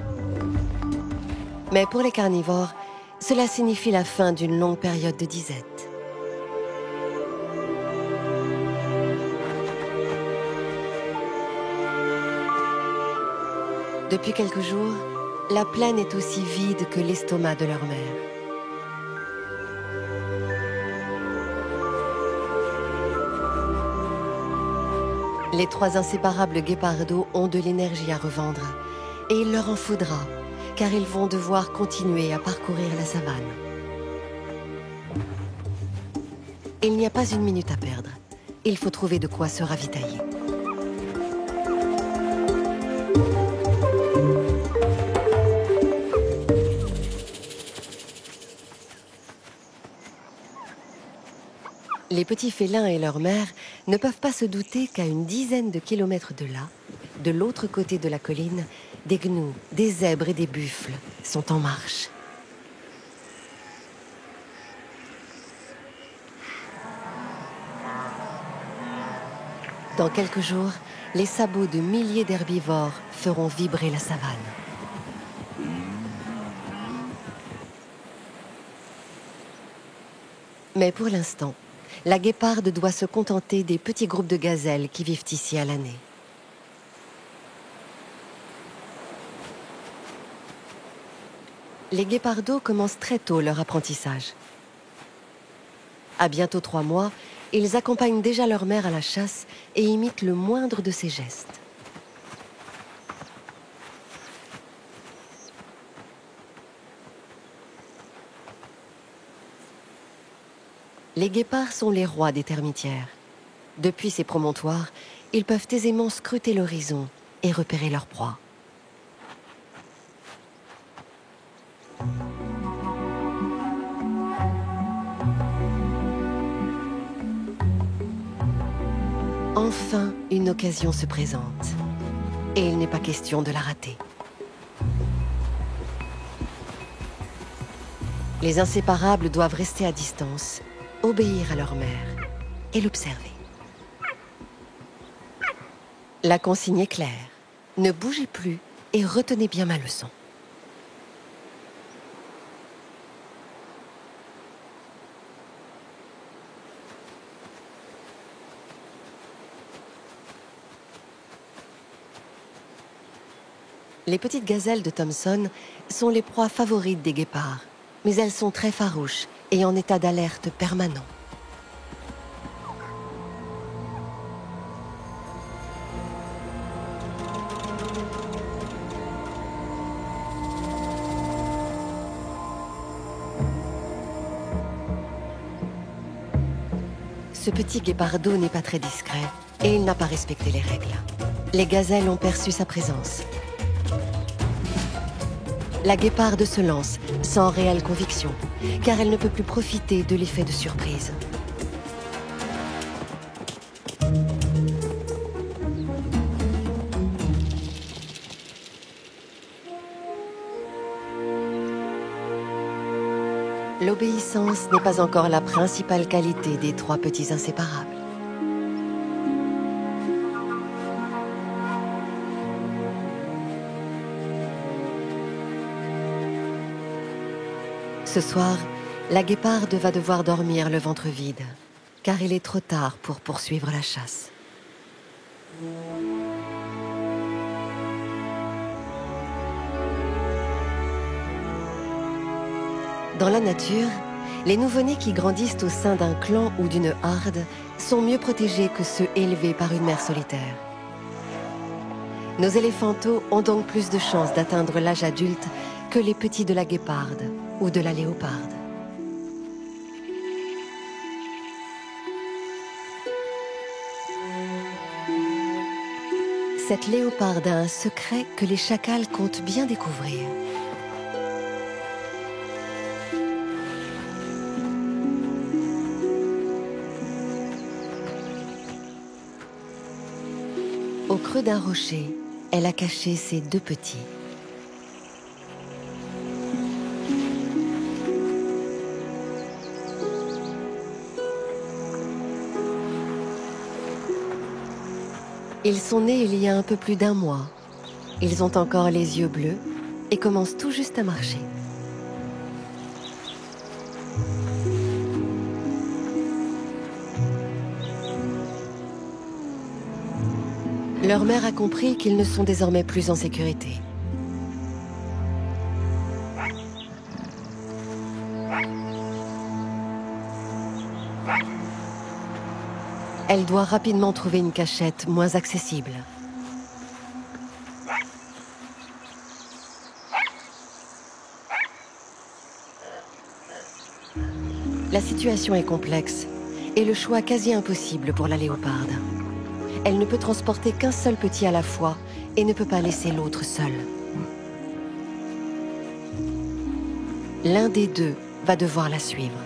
Mais pour les carnivores, cela signifie la fin d'une longue période de disette. Depuis quelques jours, la plaine est aussi vide que l'estomac de leur mère. Les trois inséparables guépardos ont de l'énergie à revendre, et il leur en faudra, car ils vont devoir continuer à parcourir la savane. Il n'y a pas une minute à perdre. Il faut trouver de quoi se ravitailler. Les petits félins et leur mère ne peuvent pas se douter qu'à une dizaine de kilomètres de là, de l'autre côté de la colline, des gnous, des zèbres et des buffles sont en marche. Dans quelques jours, les sabots de milliers d'herbivores feront vibrer la savane. Mais pour l'instant, la guéparde doit se contenter des petits groupes de gazelles qui vivent ici à l'année. Les guépardos commencent très tôt leur apprentissage. À bientôt 3 mois, ils accompagnent déjà leur mère à la chasse et imitent le moindre de ses gestes. Les guépards sont les rois des termitières. Depuis ces promontoires, ils peuvent aisément scruter l'horizon et repérer leur proie. Enfin, une occasion se présente. Et il n'est pas question de la rater. Les inséparables doivent rester à distance, obéir à leur mère et l'observer. La consigne est claire. Ne bougez plus et retenez bien ma leçon. Les petites gazelles de Thomson sont les proies favorites des guépards, mais elles sont très farouches et en état d'alerte permanent. Ce petit guépardo n'est pas très discret et il n'a pas respecté les règles. Les gazelles ont perçu sa présence. La guéparde se lance, sans réelle conviction, car elle ne peut plus profiter de l'effet de surprise. L'obéissance n'est pas encore la principale qualité des 3 petits inséparables. Ce soir, la guéparde va devoir dormir le ventre vide, car il est trop tard pour poursuivre la chasse. Dans la nature, les nouveau-nés qui grandissent au sein d'un clan ou d'une harde sont mieux protégés que ceux élevés par une mère solitaire. Nos éléphantaux ont donc plus de chances d'atteindre l'âge adulte que les petits de la guéparde ou de la léoparde. Cette léoparde a un secret que les chacals comptent bien découvrir. Au creux d'un rocher, elle a caché ses 2 petits. Ils sont nés il y a un peu plus d'1 mois. Ils ont encore les yeux bleus et commencent tout juste à marcher. Leur mère a compris qu'ils ne sont désormais plus en sécurité. Elle doit rapidement trouver une cachette moins accessible. La situation est complexe et le choix quasi impossible pour la léoparde. Elle ne peut transporter qu'un seul petit à la fois et ne peut pas laisser l'autre seul. L'un des 2 va devoir la suivre.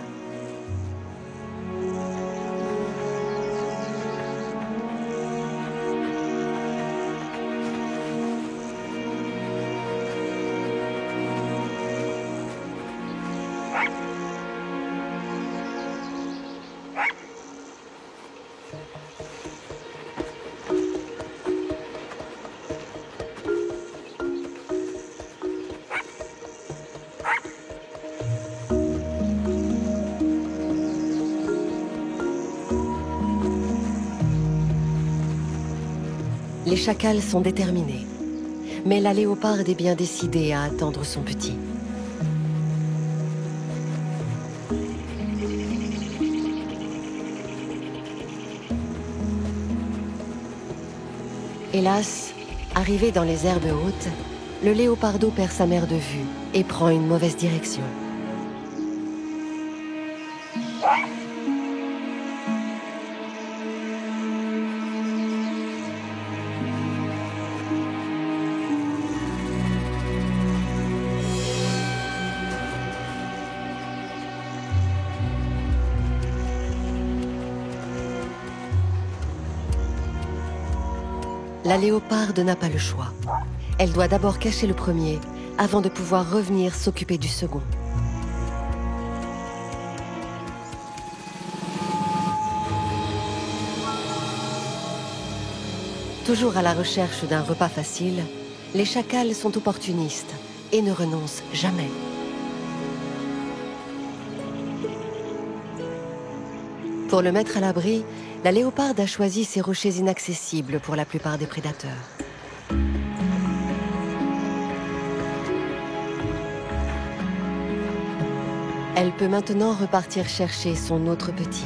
Les chacals sont déterminés, mais la léoparde est bien décidée à attendre son petit. Hélas, arrivé dans les herbes hautes, le léopardo perd sa mère de vue et prend une mauvaise direction. La léoparde n'a pas le choix. Elle doit d'abord cacher le premier, avant de pouvoir revenir s'occuper du second. Toujours à la recherche d'un repas facile, les chacals sont opportunistes et ne renoncent jamais. Pour le mettre à l'abri, la léoparde a choisi ces rochers inaccessibles pour la plupart des prédateurs. Elle peut maintenant repartir chercher son autre petit.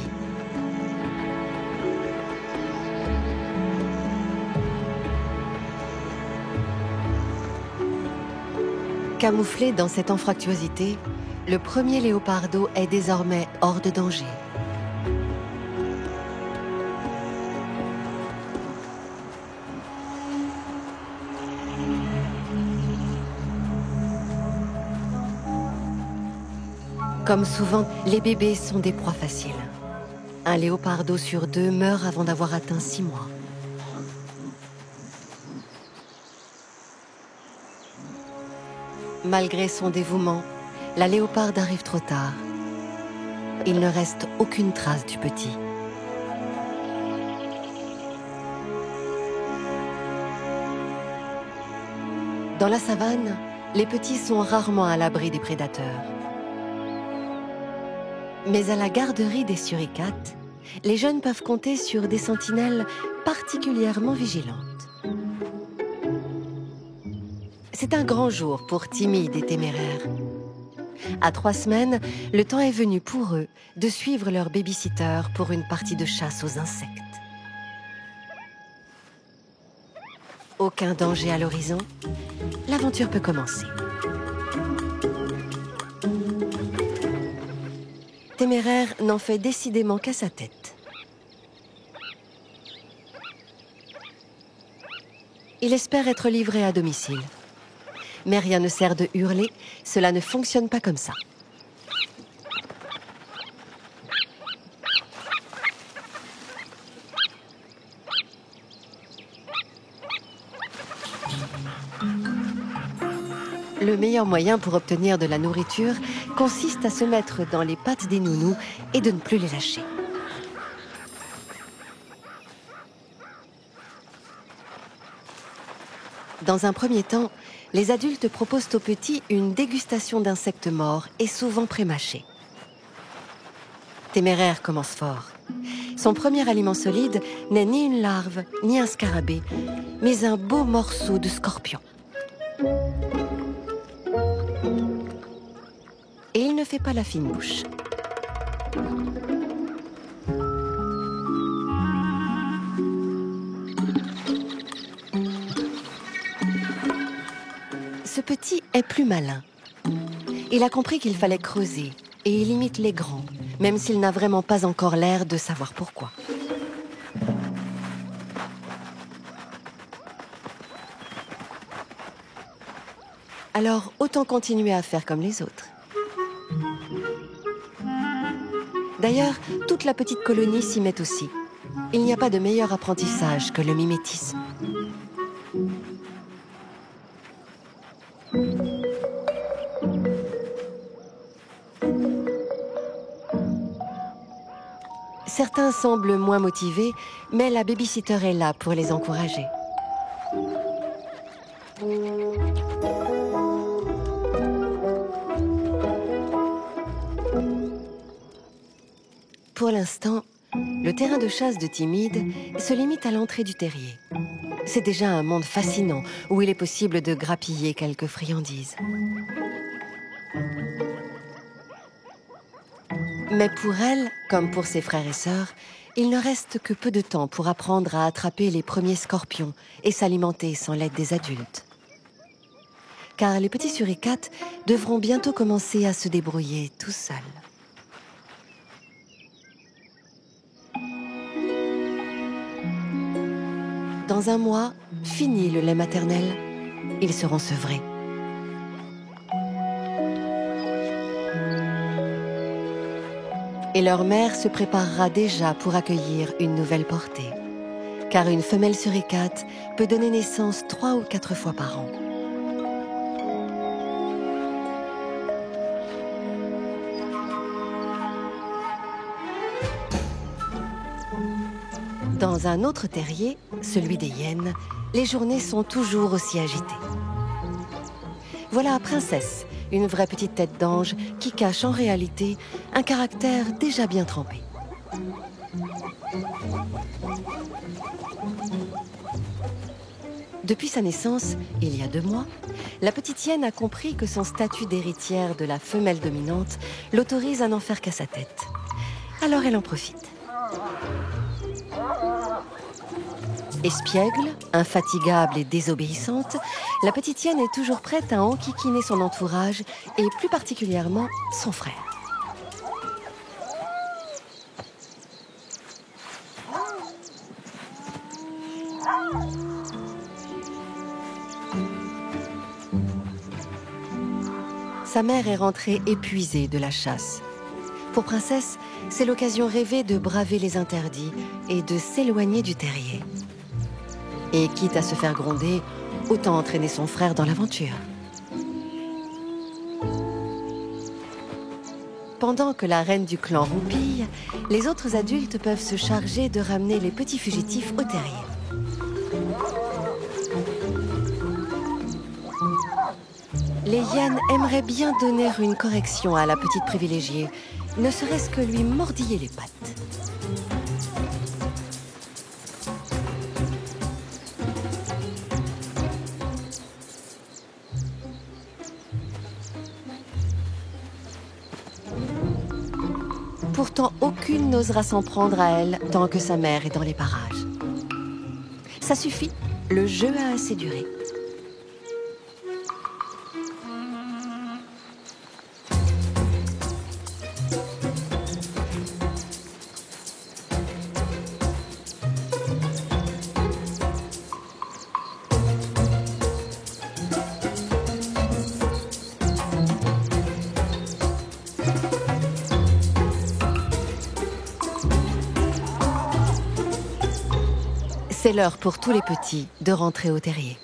Camouflé dans cette anfractuosité, le premier léopardo est désormais hors de danger. Comme souvent, les bébés sont des proies faciles. Un léopardo sur 2 meurt avant d'avoir atteint 6 mois. Malgré son dévouement, la léoparde arrive trop tard. Il ne reste aucune trace du petit. Dans la savane, les petits sont rarement à l'abri des prédateurs. Mais à la garderie des suricates, les jeunes peuvent compter sur des sentinelles particulièrement vigilantes. C'est un grand jour pour Timide et Téméraire. À 3 semaines, le temps est venu pour eux de suivre leur baby-sitter pour une partie de chasse aux insectes. Aucun danger à l'horizon, l'aventure peut commencer. Téméraire n'en fait décidément qu'à sa tête. Il espère être livré à domicile. Mais rien ne sert de hurler, cela ne fonctionne pas comme ça. Le meilleur moyen pour obtenir de la nourriture consiste à se mettre dans les pattes des nounous et de ne plus les lâcher. Dans un premier temps, les adultes proposent aux petits une dégustation d'insectes morts et souvent prémâchés. Téméraire commence fort. Son premier aliment solide n'est ni une larve, ni un scarabée, mais un beau morceau de scorpion. Et il ne fait pas la fine bouche. Ce petit est plus malin. Il a compris qu'il fallait creuser et il imite les grands, même s'il n'a vraiment pas encore l'air de savoir pourquoi. Alors, autant continuer à faire comme les autres. D'ailleurs, toute la petite colonie s'y met aussi. Il n'y a pas de meilleur apprentissage que le mimétisme. Certains semblent moins motivés, mais la baby-sitter est là pour les encourager. Pour l'instant, le terrain de chasse de Timide se limite à l'entrée du terrier. C'est déjà un monde fascinant où il est possible de grappiller quelques friandises. Mais pour elle, comme pour ses frères et sœurs, Il ne reste que peu de temps pour apprendre à attraper les premiers scorpions et s'alimenter sans l'aide des adultes. Car les petits suricates devront bientôt commencer à se débrouiller tout seuls. Dans un mois, fini le lait maternel, ils seront sevrés. Et leur mère se préparera déjà pour accueillir une nouvelle portée. Car une femelle suricate peut donner naissance 3 ou 4 fois par an. Dans un autre terrier, celui des hyènes, les journées sont toujours aussi agitées. Voilà Princesse, une vraie petite tête d'ange qui cache en réalité un caractère déjà bien trempé. Depuis sa naissance, il y a 2 mois, la petite hyène a compris que son statut d'héritière de la femelle dominante l'autorise à n'en faire qu'à sa tête. Alors elle en profite. Espiègle, infatigable et désobéissante, la petite hyène est toujours prête à enquiquiner son entourage et plus particulièrement son frère. Sa mère est rentrée épuisée de la chasse. Pour Princesse, c'est l'occasion rêvée de braver les interdits et de s'éloigner du terrier. Et quitte à se faire gronder, autant entraîner son frère dans l'aventure. Pendant que la reine du clan roupille, les autres adultes peuvent se charger de ramener les petits fugitifs au terrier. Les hyènes aimeraient bien donner une correction à la petite privilégiée, ne serait-ce que lui mordiller les pattes. Pourtant, aucune n'osera s'en prendre à elle tant que sa mère est dans les parages. Ça suffit, le jeu a assez duré. C'est l'heure pour tous les petits de rentrer au terrier.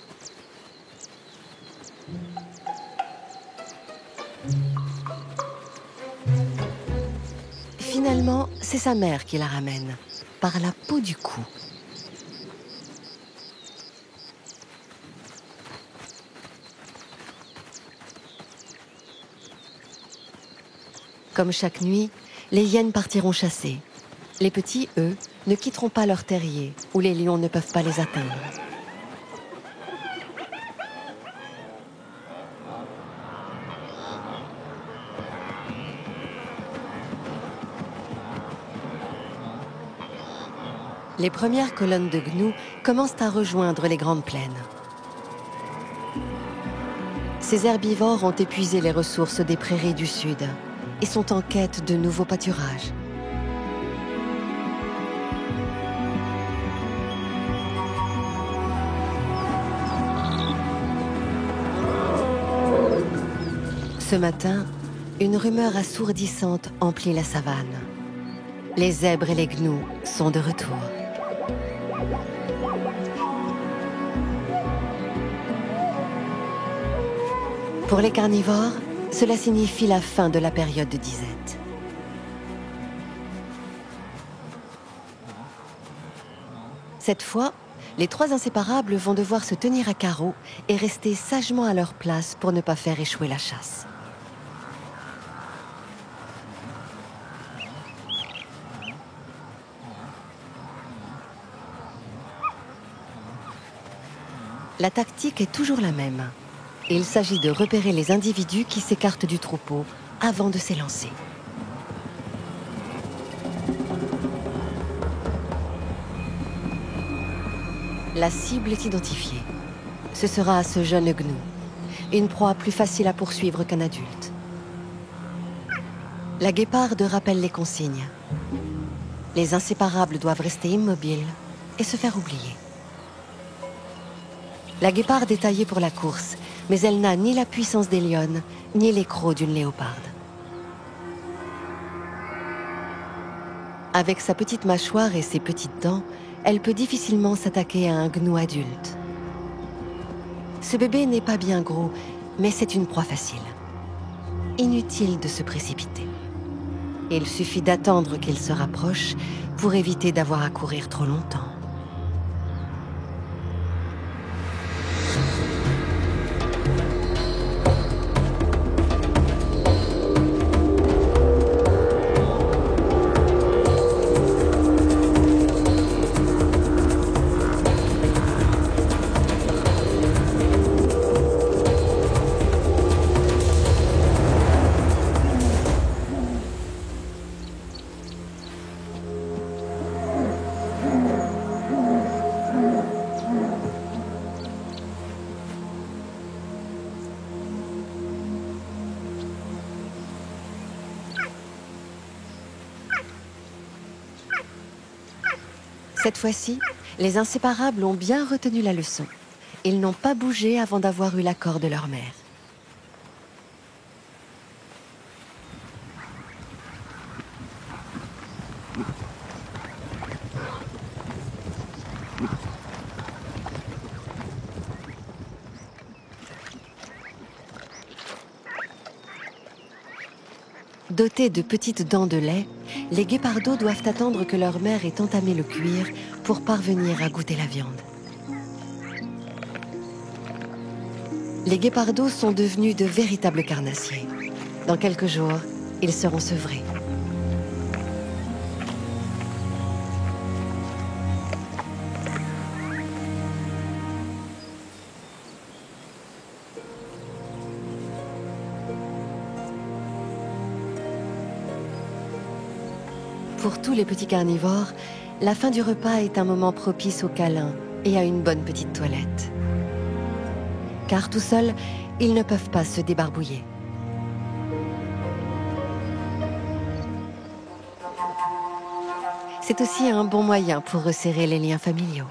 Finalement, c'est sa mère qui la ramène, par la peau du cou. Comme chaque nuit, les hyènes partiront chasser. Les petits, eux, ne quitteront pas leur terrier, où les lions ne peuvent pas les atteindre. Les premières colonnes de gnous commencent à rejoindre les grandes plaines. Ces herbivores ont épuisé les ressources des prairies du sud et sont en quête de nouveaux pâturages. Ce matin, une rumeur assourdissante emplit la savane. Les zèbres et les gnous sont de retour. Pour les carnivores, cela signifie la fin de la période de disette. Cette fois, les 3 inséparables vont devoir se tenir à carreau et rester sagement à leur place pour ne pas faire échouer la chasse. La tactique est toujours la même. Il s'agit de repérer les individus qui s'écartent du troupeau avant de s'élancer. La cible est identifiée. Ce sera ce jeune gnou, une proie plus facile à poursuivre qu'un adulte. La guéparde rappelle les consignes. Les inséparables doivent rester immobiles et se faire oublier. La guéparde est taillée pour la course, mais elle n'a ni la puissance des lionnes, ni les crocs d'une léoparde. Avec sa petite mâchoire et ses petites dents, elle peut difficilement s'attaquer à un gnou adulte. Ce bébé n'est pas bien gros, mais c'est une proie facile. Inutile de se précipiter. Il suffit d'attendre qu'il se rapproche pour éviter d'avoir à courir trop longtemps. Cette fois-ci, les inséparables ont bien retenu la leçon. Ils n'ont pas bougé avant d'avoir eu l'accord de leur mère. Dotés de petites dents de lait, les guépardos doivent attendre que leur mère ait entamé le cuir pour parvenir à goûter la viande. Les guépardos sont devenus de véritables carnassiers. Dans quelques jours, ils seront sevrés. Pour tous les petits carnivores, la fin du repas est un moment propice au câlin et à une bonne petite toilette. Car tout seuls, ils ne peuvent pas se débarbouiller. C'est aussi un bon moyen pour resserrer les liens familiaux.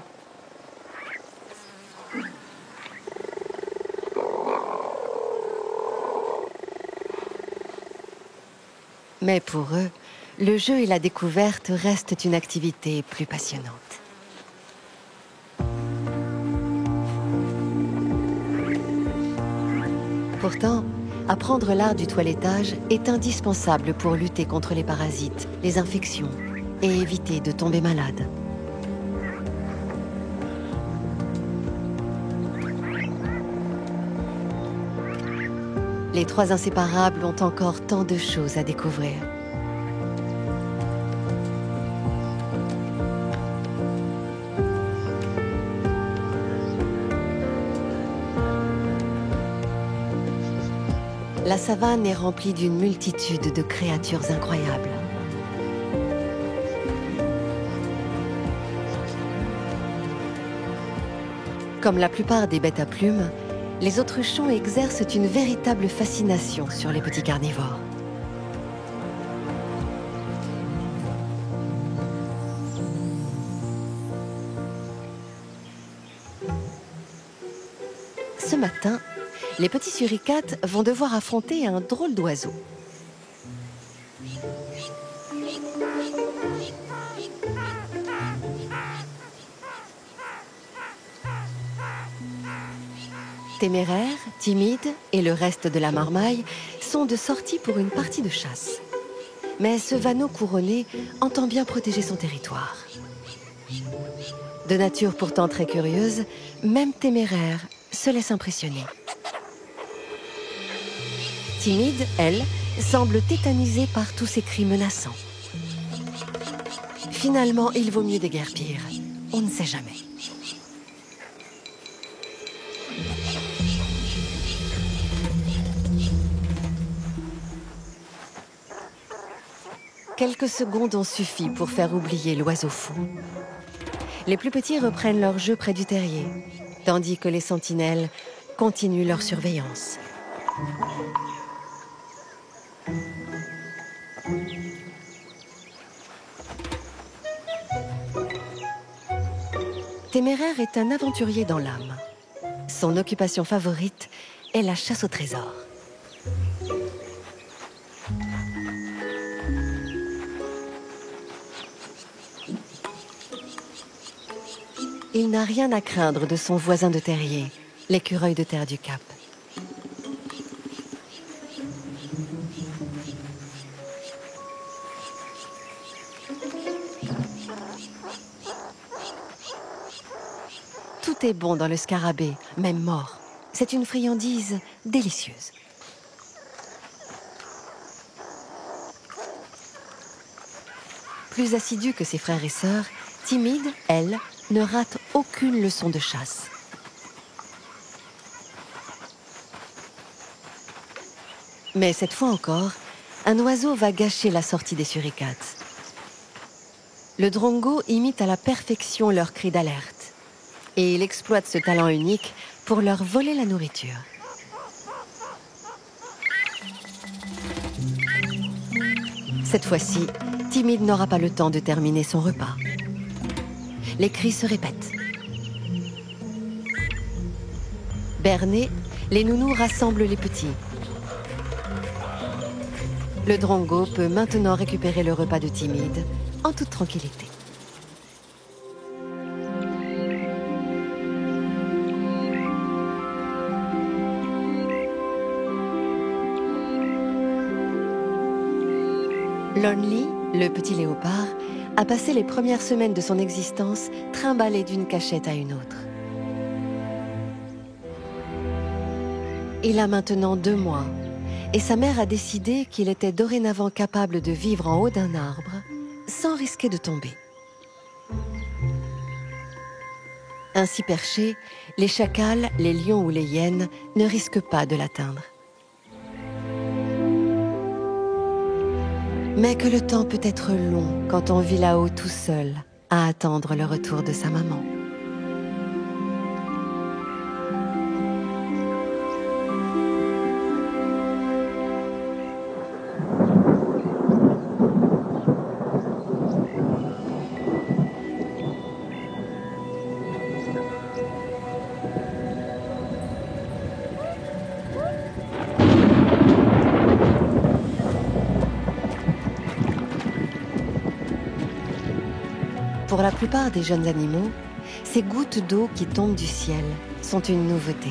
Mais pour eux, le jeu et la découverte restent une activité plus passionnante. Pourtant, apprendre l'art du toilettage est indispensable pour lutter contre les parasites, les infections et éviter de tomber malade. Les trois inséparables ont encore tant de choses à découvrir. La savane est remplie d'une multitude de créatures incroyables. Comme la plupart des bêtes à plumes, les autruchons exercent une véritable fascination sur les petits carnivores. Ce matin, les petits suricates vont devoir affronter un drôle d'oiseau. Téméraire, Timide et le reste de la marmaille sont de sortie pour une partie de chasse. Mais ce vanneau couronné entend bien protéger son territoire. De nature pourtant très curieuse, même Téméraire se laisse impressionner. Timide, elle, semble tétanisée par tous ces cris menaçants. Finalement, il vaut mieux déguerpir. On ne sait jamais. Quelques secondes ont suffi pour faire oublier l'oiseau fou. Les plus petits reprennent leur jeu près du terrier, tandis que les sentinelles continuent leur surveillance. Téméraire est un aventurier dans l'âme. Son occupation favorite est la chasse au trésor. Il n'a rien à craindre de son voisin de terrier, l'écureuil de terre du Cap. Tout est bon dans le scarabée, même mort. C'est une friandise délicieuse. Plus assidue que ses frères et sœurs, Timide, elle, ne rate aucune leçon de chasse. Mais cette fois encore, un oiseau va gâcher la sortie des suricates. Le drongo imite à la perfection leur cri d'alerte. Et il exploite ce talent unique pour leur voler la nourriture. Cette fois-ci, Timide n'aura pas le temps de terminer son repas. Les cris se répètent. Bernés, les nounous rassemblent les petits. Le drongo peut maintenant récupérer le repas de Timide en toute tranquillité. Lonely, le petit léopard, a passé les premières semaines de son existence trimballé d'une cachette à une autre. Il a maintenant 2 mois et sa mère a décidé qu'il était dorénavant capable de vivre en haut d'un arbre sans risquer de tomber. Ainsi perchés, les chacals, les lions ou les hyènes ne risquent pas de l'atteindre. Mais que le temps peut être long quand on vit là-haut tout seul, à attendre le retour de sa maman. Pour la plupart des jeunes animaux, ces gouttes d'eau qui tombent du ciel sont une nouveauté.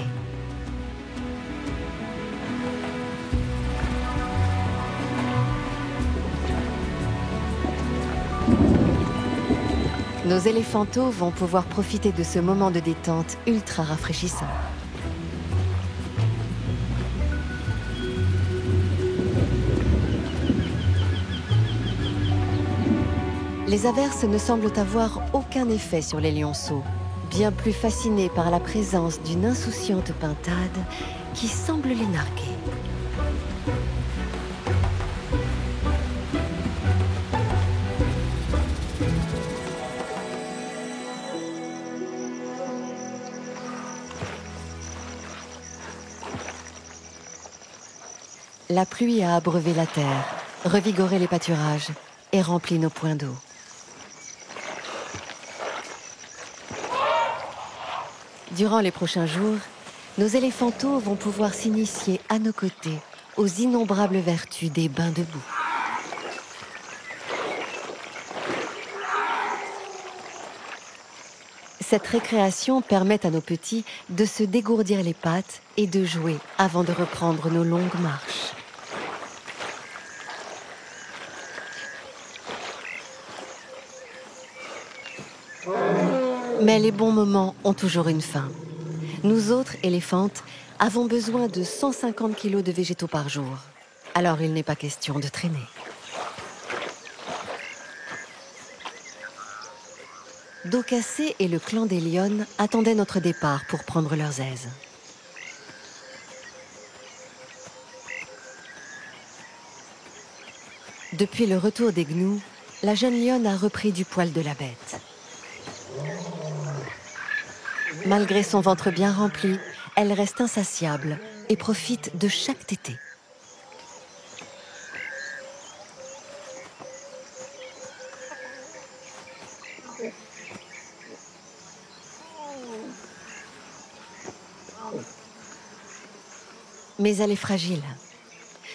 Nos éléphantos vont pouvoir profiter de ce moment de détente ultra rafraîchissant. Les averses ne semblent avoir aucun effet sur les lionceaux, bien plus fascinés par la présence d'une insouciante pintade qui semble les narguer. La pluie a abreuvé la terre, revigoré les pâturages et rempli nos points d'eau. Durant les prochains jours, nos éléphantos vont pouvoir s'initier à nos côtés aux innombrables vertus des bains de boue. Cette récréation permet à nos petits de se dégourdir les pattes et de jouer avant de reprendre nos longues marches. Mais les bons moments ont toujours une fin. Nous autres éléphantes avons besoin de 150 kilos de végétaux par jour. Alors il n'est pas question de traîner. Docacé et le clan des lionnes attendaient notre départ pour prendre leurs aises. Depuis le retour des gnous, la jeune lionne a repris du poil de la bête. Malgré son ventre bien rempli, elle reste insatiable et profite de chaque tétée. Mais elle est fragile.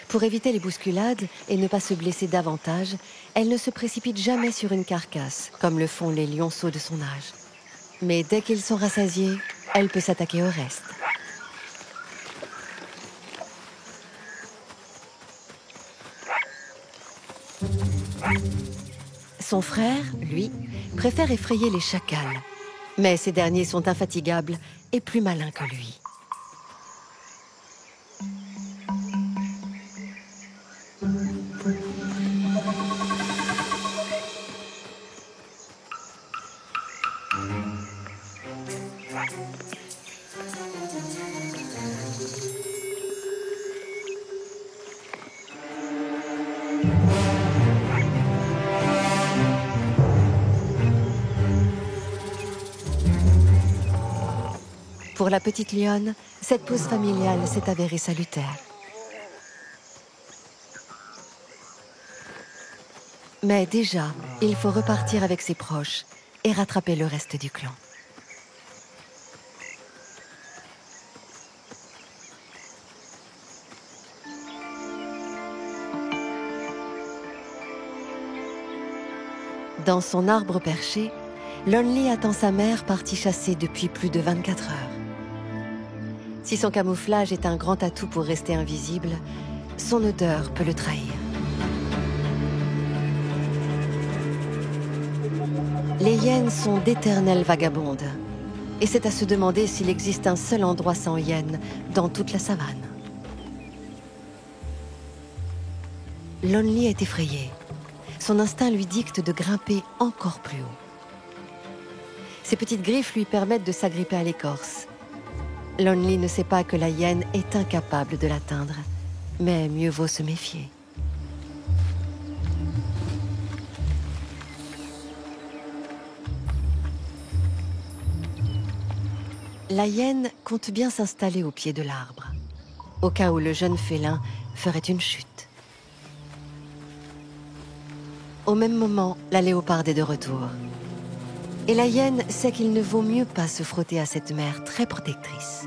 Pour éviter les bousculades et ne pas se blesser davantage, elle ne se précipite jamais sur une carcasse, comme le font les lionceaux de son âge. Mais dès qu'ils sont rassasiés, elle peut s'attaquer au reste. Son frère, lui, préfère effrayer les chacals. Mais ces derniers sont infatigables et plus malins que lui. Pour la petite lionne, cette pause familiale s'est avérée salutaire. Mais déjà, il faut repartir avec ses proches et rattraper le reste du clan. Dans son arbre perché, Lonely attend sa mère partie chasser depuis plus de 24 heures. Si son camouflage est un grand atout pour rester invisible, son odeur peut le trahir. Les hyènes sont d'éternelles vagabondes. Et c'est à se demander s'il existe un seul endroit sans hyènes dans toute la savane. Lonely est effrayée. Son instinct lui dicte de grimper encore plus haut. Ses petites griffes lui permettent de s'agripper à l'écorce. Lonely ne sait pas que la hyène est incapable de l'atteindre, mais mieux vaut se méfier. La hyène compte bien s'installer au pied de l'arbre, au cas où le jeune félin ferait une chute. Au même moment, la léoparde est de retour. Et la hyène sait qu'il ne vaut mieux pas se frotter à cette mère très protectrice.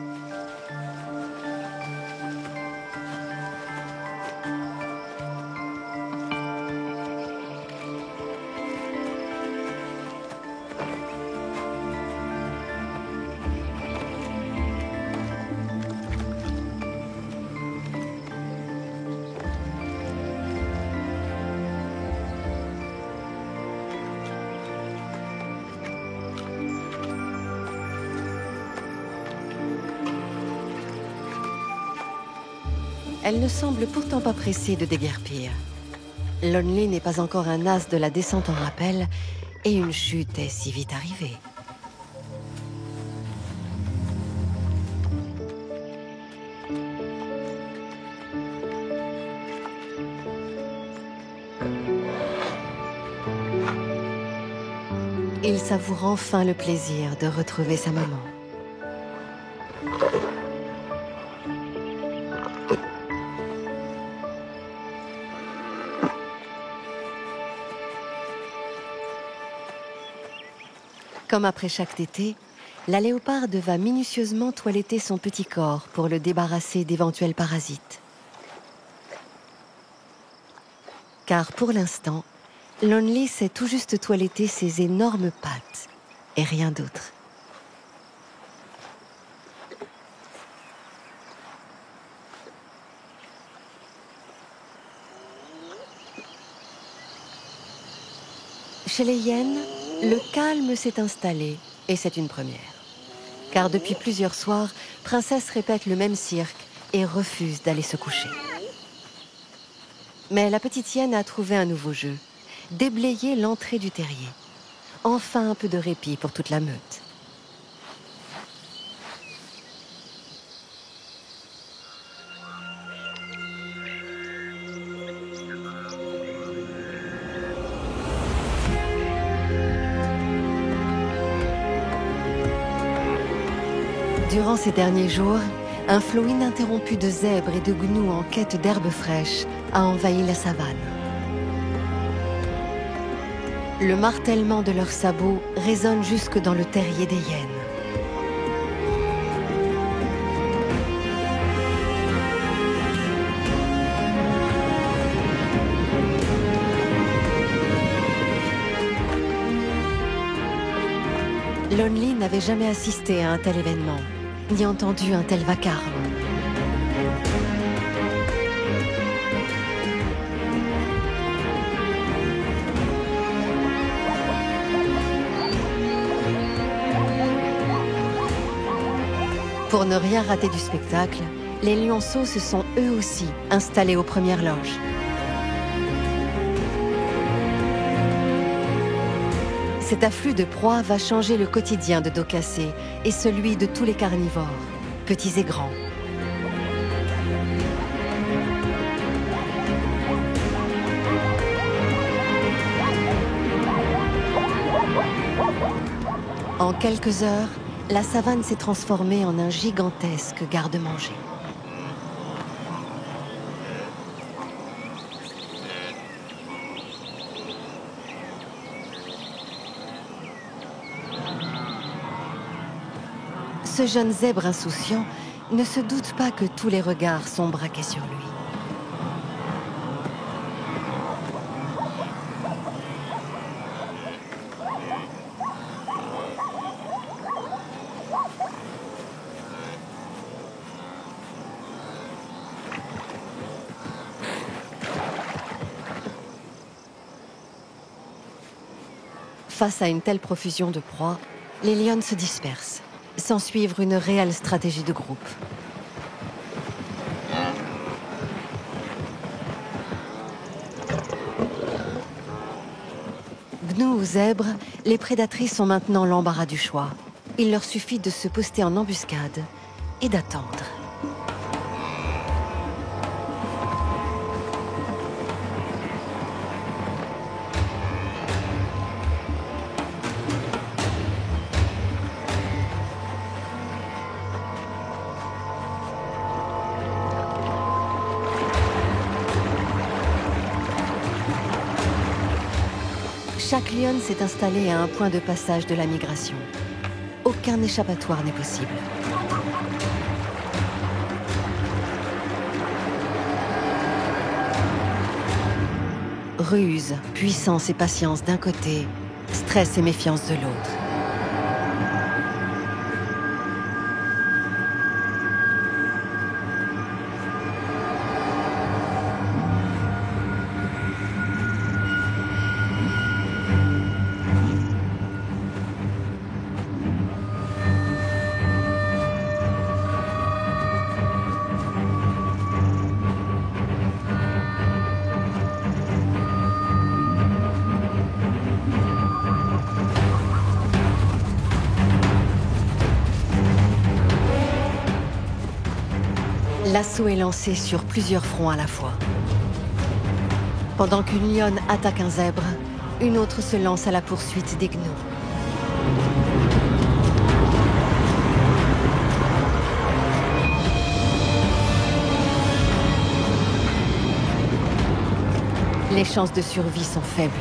Elle ne semble pourtant pas pressée de déguerpir. Lonely n'est pas encore un as de la descente en rappel, et une chute est si vite arrivée. Il savoure enfin le plaisir de retrouver sa maman. Comme après chaque tétée, la léoparde va minutieusement toiletter son petit corps pour le débarrasser d'éventuels parasites. Car pour l'instant, Lonely sait tout juste toiletter ses énormes pattes et rien d'autre. Chez les hyènes, le calme s'est installé, et c'est une première. Car depuis plusieurs soirs, Princesse répète le même cirque et refuse d'aller se coucher. Mais la petite hyène a trouvé un nouveau jeu, déblayer l'entrée du terrier. Enfin un peu de répit pour toute la meute. Durant ces derniers jours, un flot ininterrompu de zèbres et de gnous en quête d'herbes fraîches a envahi la savane. Le martèlement de leurs sabots résonne jusque dans le terrier des hyènes. Lonely n'avait jamais assisté à un tel événement, ni entendu un tel vacarme. Pour ne rien rater du spectacle, les lionceaux se sont eux aussi installés aux premières loges. Cet afflux de proies va changer le quotidien de Dos Cassé et celui de tous les carnivores, petits et grands. En quelques heures, la savane s'est transformée en un gigantesque garde-manger. Ce jeune zèbre insouciant ne se doute pas que tous les regards sont braqués sur lui. Face à une telle profusion de proies, les lionnes se dispersent, sans suivre une réelle stratégie de groupe. Gnous ou zèbres, les prédatrices ont maintenant l'embarras du choix. Il leur suffit de se poster en embuscade et d'attendre. Chaque lionne s'est installée à un point de passage de la migration. Aucun échappatoire n'est possible. Ruse, puissance et patience d'un côté, stress et méfiance de l'autre. L'assaut est lancé sur plusieurs fronts à la fois. Pendant qu'une lionne attaque un zèbre, une autre se lance à la poursuite des gnous. Les chances de survie sont faibles.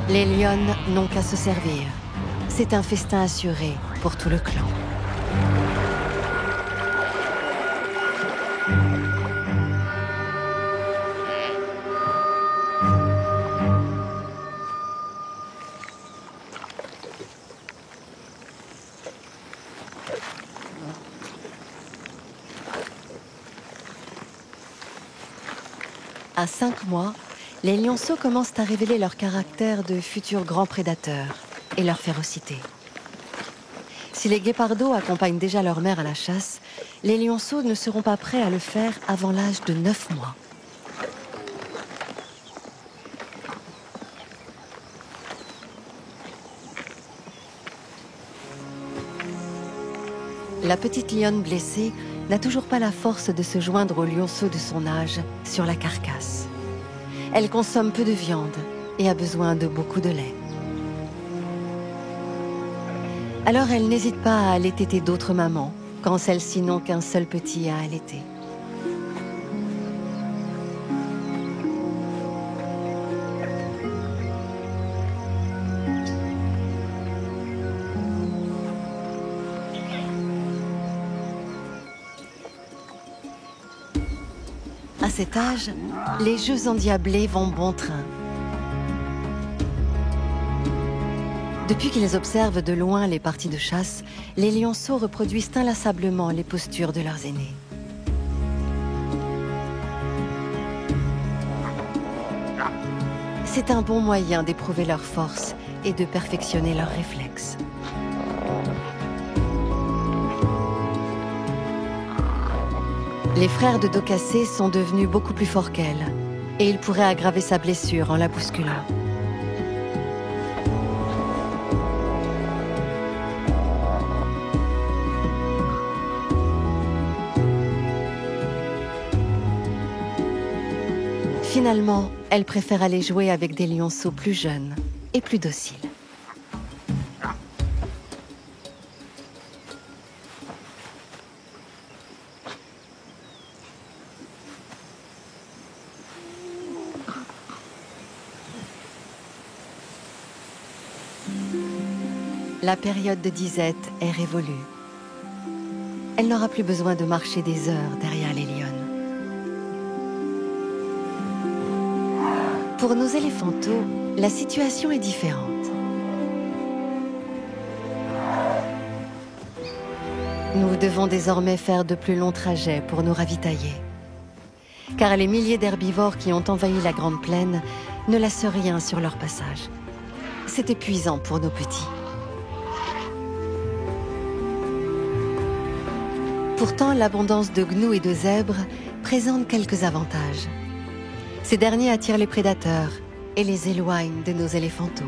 Les lionnes n'ont qu'à se servir. C'est un festin assuré pour tout le clan. À 5 mois, les lionceaux commencent à révéler leur caractère de futurs grands prédateurs et leur férocité. Si les guépardos accompagnent déjà leur mère à la chasse, les lionceaux ne seront pas prêts à le faire avant l'âge de 9 mois. La petite lionne blessée n'a toujours pas la force de se joindre aux lionceaux de son âge sur la carcasse. Elle consomme peu de viande et a besoin de beaucoup de lait. Alors elle n'hésite pas à aller téter d'autres mamans, quand celles-ci n'ont qu'un seul petit à allaiter. À cet âge, les jeux endiablés vont bon train. Depuis qu'ils observent de loin les parties de chasse, les lionceaux reproduisent inlassablement les postures de leurs aînés. C'est un bon moyen d'éprouver leur force et de perfectionner leurs réflexes. Les frères de dos cassé sont devenus beaucoup plus forts qu'elle, et ils pourraient aggraver sa blessure en la bousculant. Finalement, elle préfère aller jouer avec des lionceaux plus jeunes et plus dociles. La période de disette est révolue. Elle n'aura plus besoin de marcher des heures derrière les lionnes. Pour nos éléphanteaux, la situation est différente. Nous devons désormais faire de plus longs trajets pour nous ravitailler. Car les milliers d'herbivores qui ont envahi la Grande Plaine ne laissent rien sur leur passage. C'est épuisant pour nos petits. Pourtant, l'abondance de gnous et de zèbres présente quelques avantages. Ces derniers attirent les prédateurs et les éloignent de nos éléphanteaux.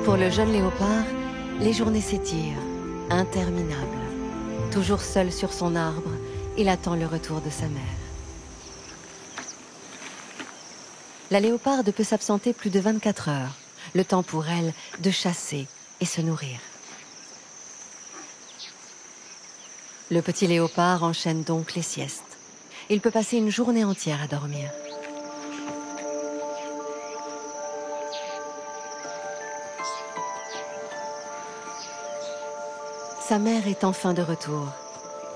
Pour le jeune léopard, les journées s'étirent, interminables. Toujours seul sur son arbre, il attend le retour de sa mère. La léoparde peut s'absenter plus de 24 heures, le temps pour elle de chasser et se nourrir. Le petit léopard enchaîne donc les siestes. Il peut passer une journée entière à dormir. Sa mère est enfin de retour,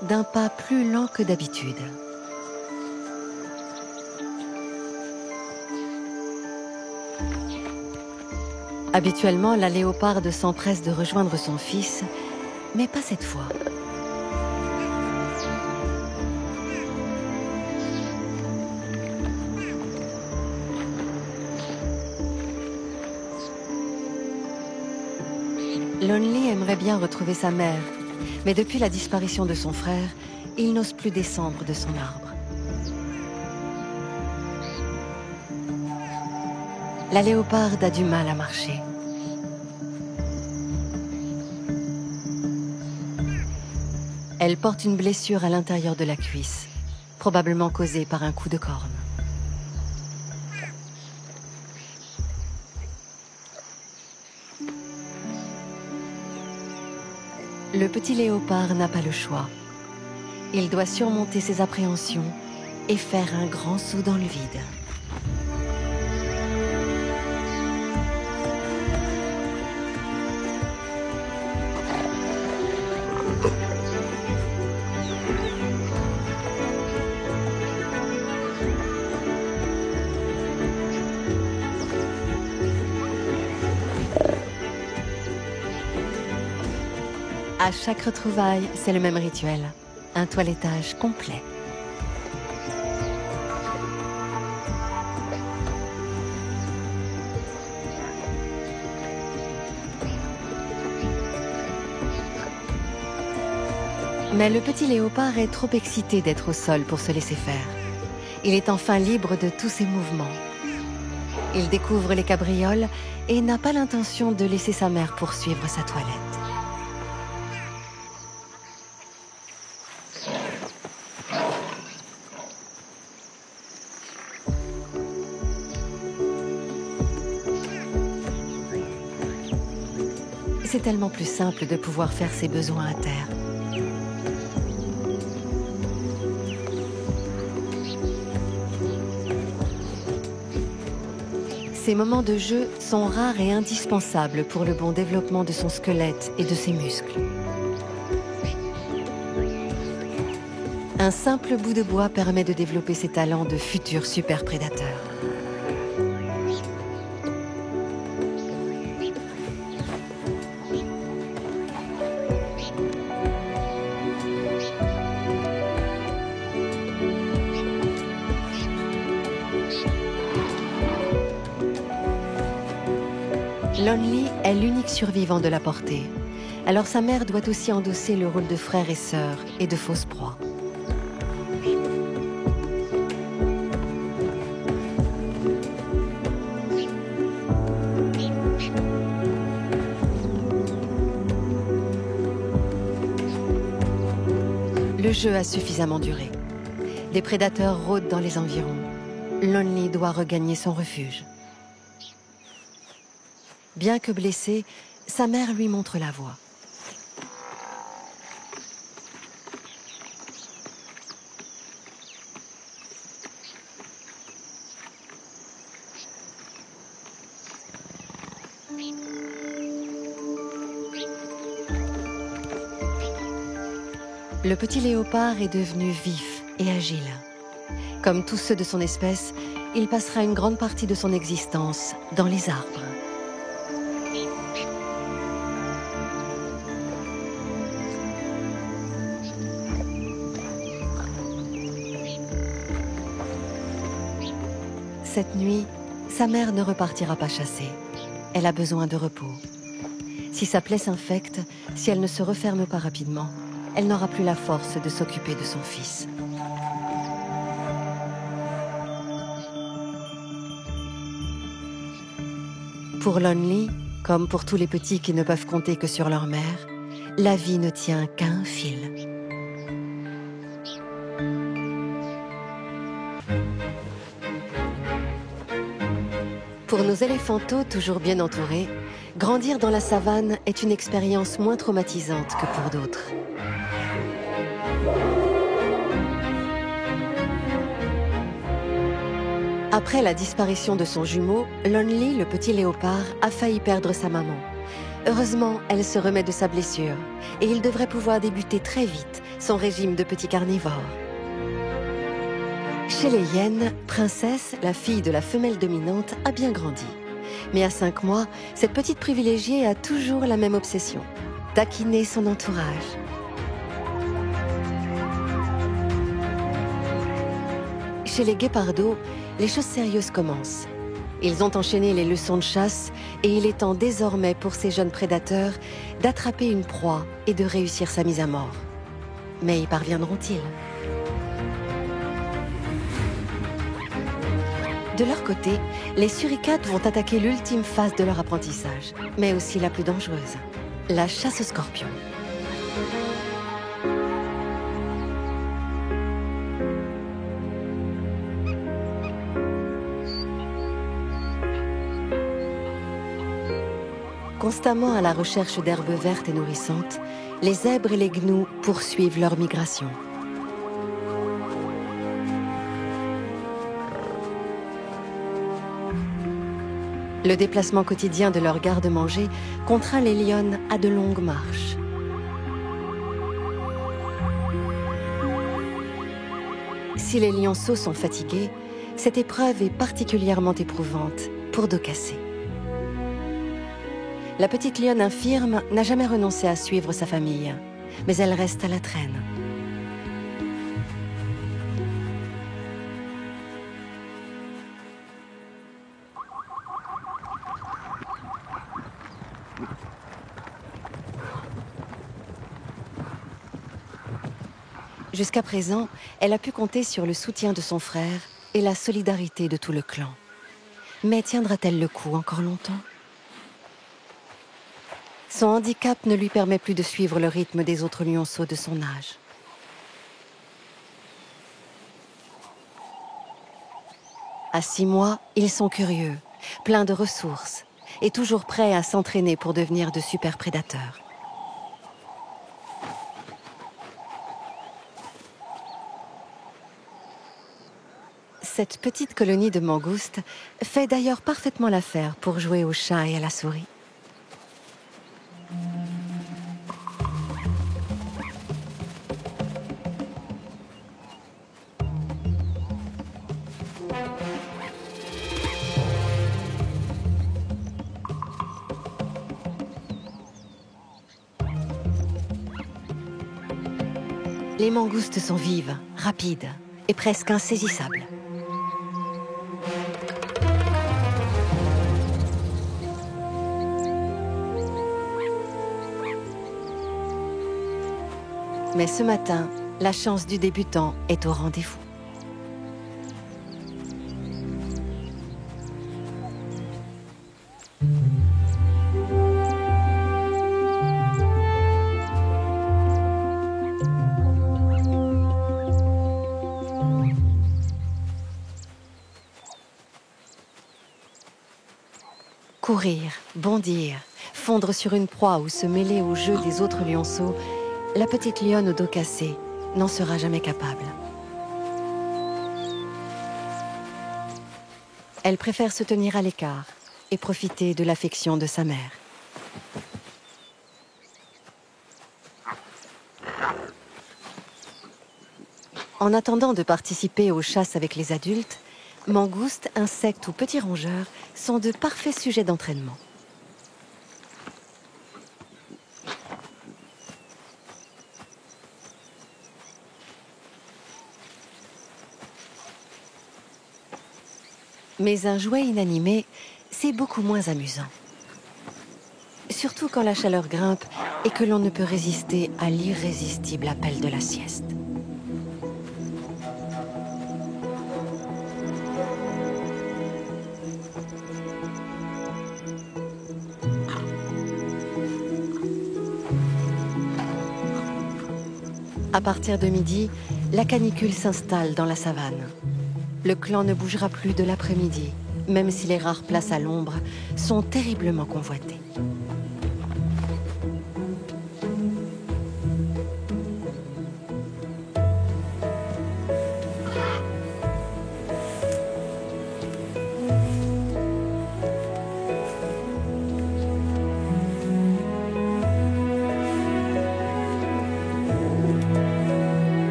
d'un pas plus lent que d'habitude. Habituellement, la léoparde s'empresse de rejoindre son fils, mais pas cette fois. Lonely aimerait bien retrouver sa mère, mais depuis la disparition de son frère, il n'ose plus descendre de son arbre. La léoparde a du mal à marcher. Elle porte une blessure à l'intérieur de la cuisse, probablement causée par un coup de corne. Le petit léopard n'a pas le choix. Il doit surmonter ses appréhensions et faire un grand saut dans le vide. À chaque retrouvaille, c'est le même rituel, un toilettage complet. Mais le petit léopard est trop excité d'être au sol pour se laisser faire. Il est enfin libre de tous ses mouvements. Il découvre les cabrioles et n'a pas l'intention de laisser sa mère poursuivre sa toilette. c'est tellement plus simple de pouvoir faire ses besoins à terre. Ces moments de jeu sont rares et indispensables pour le bon développement de son squelette et de ses muscles. Un simple bout de bois permet de développer ses talents de futur super prédateur. Lonely est l'unique survivant de la portée. Alors sa mère doit aussi endosser le rôle de frère et sœur et de fausse proie. Le jeu a suffisamment duré. Des prédateurs rôdent dans les environs. Lonely doit regagner son refuge. Bien que blessé, sa mère lui montre la voie. Le petit léopard est devenu vif et agile. Comme tous ceux de son espèce, il passera une grande partie de son existence dans les arbres. Cette nuit, sa mère ne repartira pas chasser. Elle a besoin de repos. Si sa plaie s'infecte, si elle ne se referme pas rapidement, elle n'aura plus la force de s'occuper de son fils. Pour Lonely, comme pour tous les petits qui ne peuvent compter que sur leur mère, la vie ne tient qu'à un fil. Pour nos éléphantos toujours bien entourés, grandir dans la savane est une expérience moins traumatisante que pour d'autres. Après la disparition de son jumeau, Lonely, le petit léopard, a failli perdre sa maman. Heureusement, elle se remet de sa blessure et il devrait pouvoir débuter très vite son régime de petit carnivore. Chez les hyènes, Princesse, la fille de la femelle dominante, a bien grandi. Mais à 5 mois, cette petite privilégiée a toujours la même obsession, taquiner son entourage. Chez les guépardos, les choses sérieuses commencent. Ils ont enchaîné les leçons de chasse et il est temps désormais pour ces jeunes prédateurs d'attraper une proie et de réussir sa mise à mort. Mais y parviendront-ils ? De leur côté, les suricates vont attaquer l'ultime phase de leur apprentissage, mais aussi la plus dangereuse, la chasse aux scorpions. Constamment à la recherche d'herbes vertes et nourrissantes, les zèbres et les gnous poursuivent leur migration. Le déplacement quotidien de leur garde-manger contraint les lionnes à de longues marches. Si les lionceaux sont fatigués, cette épreuve est particulièrement éprouvante pour Docacé. La petite lionne infirme n'a jamais renoncé à suivre sa famille, mais elle reste à la traîne. Jusqu'à présent, elle a pu compter sur le soutien de son frère et la solidarité de tout le clan. Mais tiendra-t-elle le coup encore longtemps ? Son handicap ne lui permet plus de suivre le rythme des autres lionceaux de son âge. À 6 mois, ils sont curieux, pleins de ressources. et toujours prêts à s'entraîner pour devenir de super prédateurs. Cette petite colonie de mangoustes fait d'ailleurs parfaitement l'affaire pour jouer au chat et à la souris. Les mangoustes sont vives, rapides et presque insaisissables. Mais ce matin, la chance du débutant est au rendez-vous. Courir, bondir, fondre sur une proie ou se mêler au jeu des autres lionceaux, la petite lionne au dos cassé n'en sera jamais capable. Elle préfère se tenir à l'écart et profiter de l'affection de sa mère. En attendant de participer aux chasses avec les adultes, mangoustes, insectes ou petits rongeurs sont de parfaits sujets d'entraînement. Mais un jouet inanimé, c'est beaucoup moins amusant. Surtout quand la chaleur grimpe et que l'on ne peut résister à l'irrésistible appel de la sieste. À partir de midi, la canicule s'installe dans la savane. Le clan ne bougera plus de l'après-midi, même si les rares places à l'ombre sont terriblement convoitées.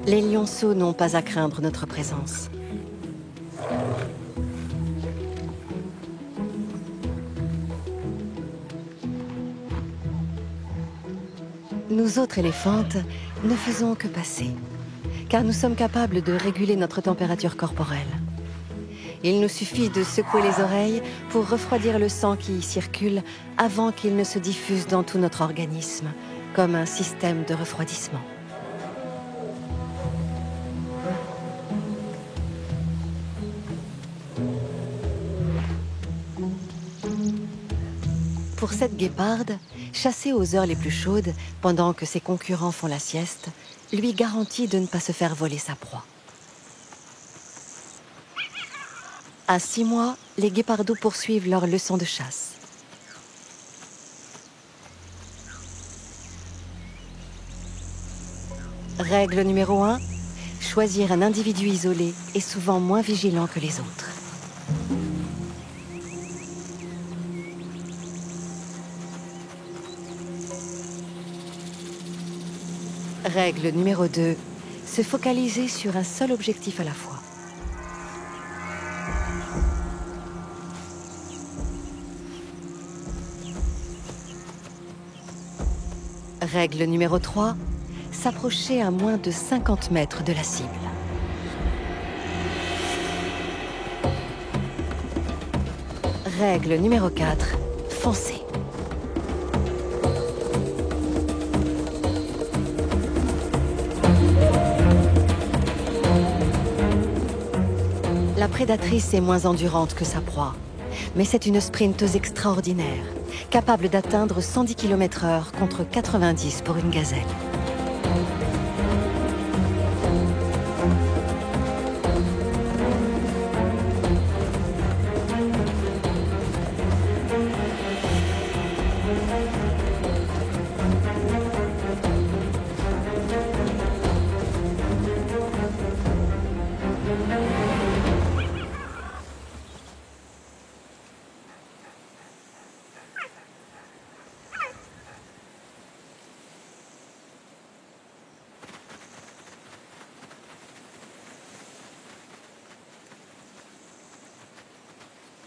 Les lionceaux n'ont pas à craindre notre présence. Nous autres éléphantes ne faisons que passer, car nous sommes capables de réguler notre température corporelle. Il nous suffit de secouer les oreilles pour refroidir le sang qui y circule avant qu'il ne se diffuse dans tout notre organisme, comme un système de refroidissement. Pour cette guéparde, chasser aux heures les plus chaudes, pendant que ses concurrents font la sieste, lui garantit de ne pas se faire voler sa proie. À 6 mois, les guépardos poursuivent leur leçon de chasse. Règle numéro 1, choisir un individu isolé est souvent moins vigilant que les autres. Règle numéro 2, se focaliser sur un seul objectif à la fois. Règle numéro 3, s'approcher à moins de 50 mètres de la cible. Règle numéro 4, foncer. La prédatrice est moins endurante que sa proie, mais c'est une sprinteuse extraordinaire, capable d'atteindre 110 km/h contre 90 pour une gazelle.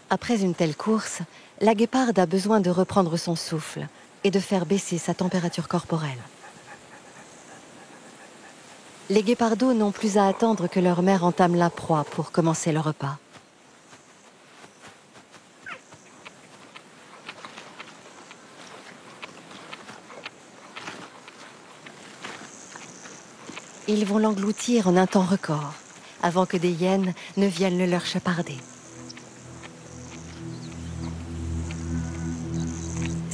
Après une telle course, la guéparde a besoin de reprendre son souffle et de faire baisser sa température corporelle. Les guépardos n'ont plus à attendre que leur mère entame la proie pour commencer le repas. Ils vont l'engloutir en un temps record, avant que des hyènes ne viennent le leur chaparder.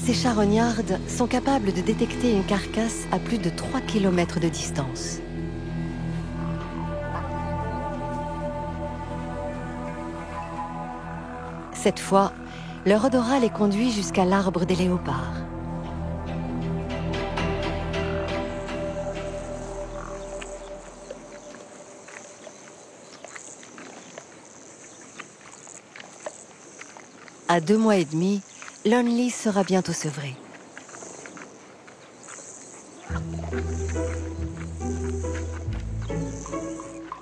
Ces charognardes sont capables de détecter une carcasse à plus de 3 km de distance. Cette fois, leur odorat les conduit jusqu'à l'arbre des léopards. À 2 mois et demi, Lonely sera bientôt sevré.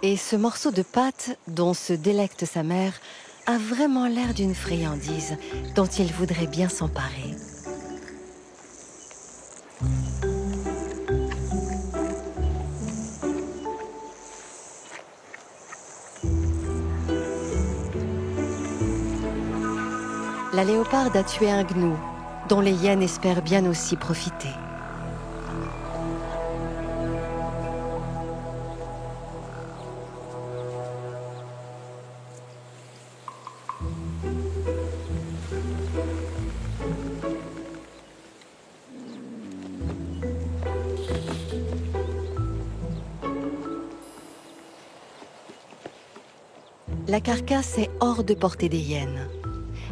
Et ce morceau de pâte dont se délecte sa mère a vraiment l'air d'une friandise dont il voudrait bien s'emparer. La léoparde a tué un gnou, dont les hyènes espèrent bien aussi profiter. La carcasse est hors de portée des hyènes.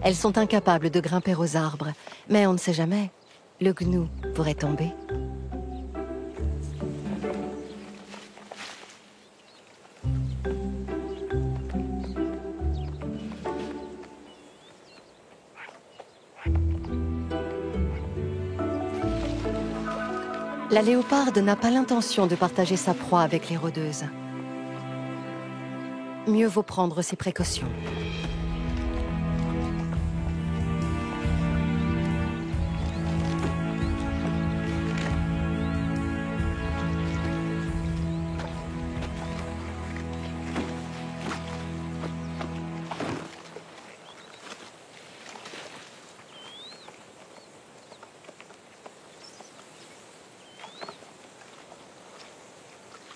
Elles sont incapables de grimper aux arbres, mais on ne sait jamais, le gnou pourrait tomber. La léoparde n'a pas l'intention de partager sa proie avec les rôdeuses. Mieux vaut prendre ses précautions.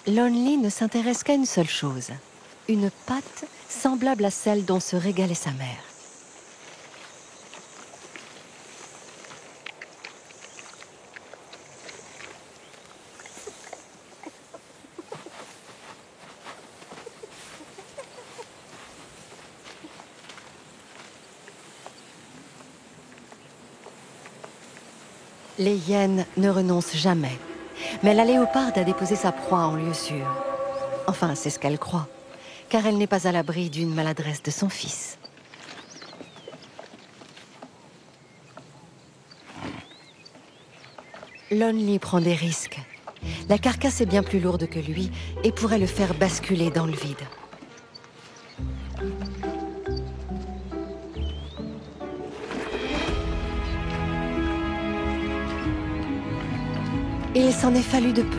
Lonely ne s'intéresse qu'à une seule chose, une pâte semblable à celle dont se régalait sa mère. Les hyènes ne renoncent jamais. Mais la léoparde a déposé sa proie en lieu sûr. Enfin, c'est ce qu'elle croit, car elle n'est pas à l'abri d'une maladresse de son fils. Lonely prend des risques. La carcasse est bien plus lourde que lui et pourrait le faire basculer dans le vide. Il s'en est fallu de peu.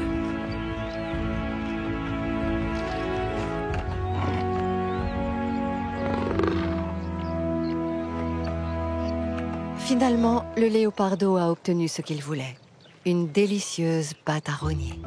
Finalement, le léopardo a obtenu ce qu'il voulait. Une délicieuse pâte à rogner.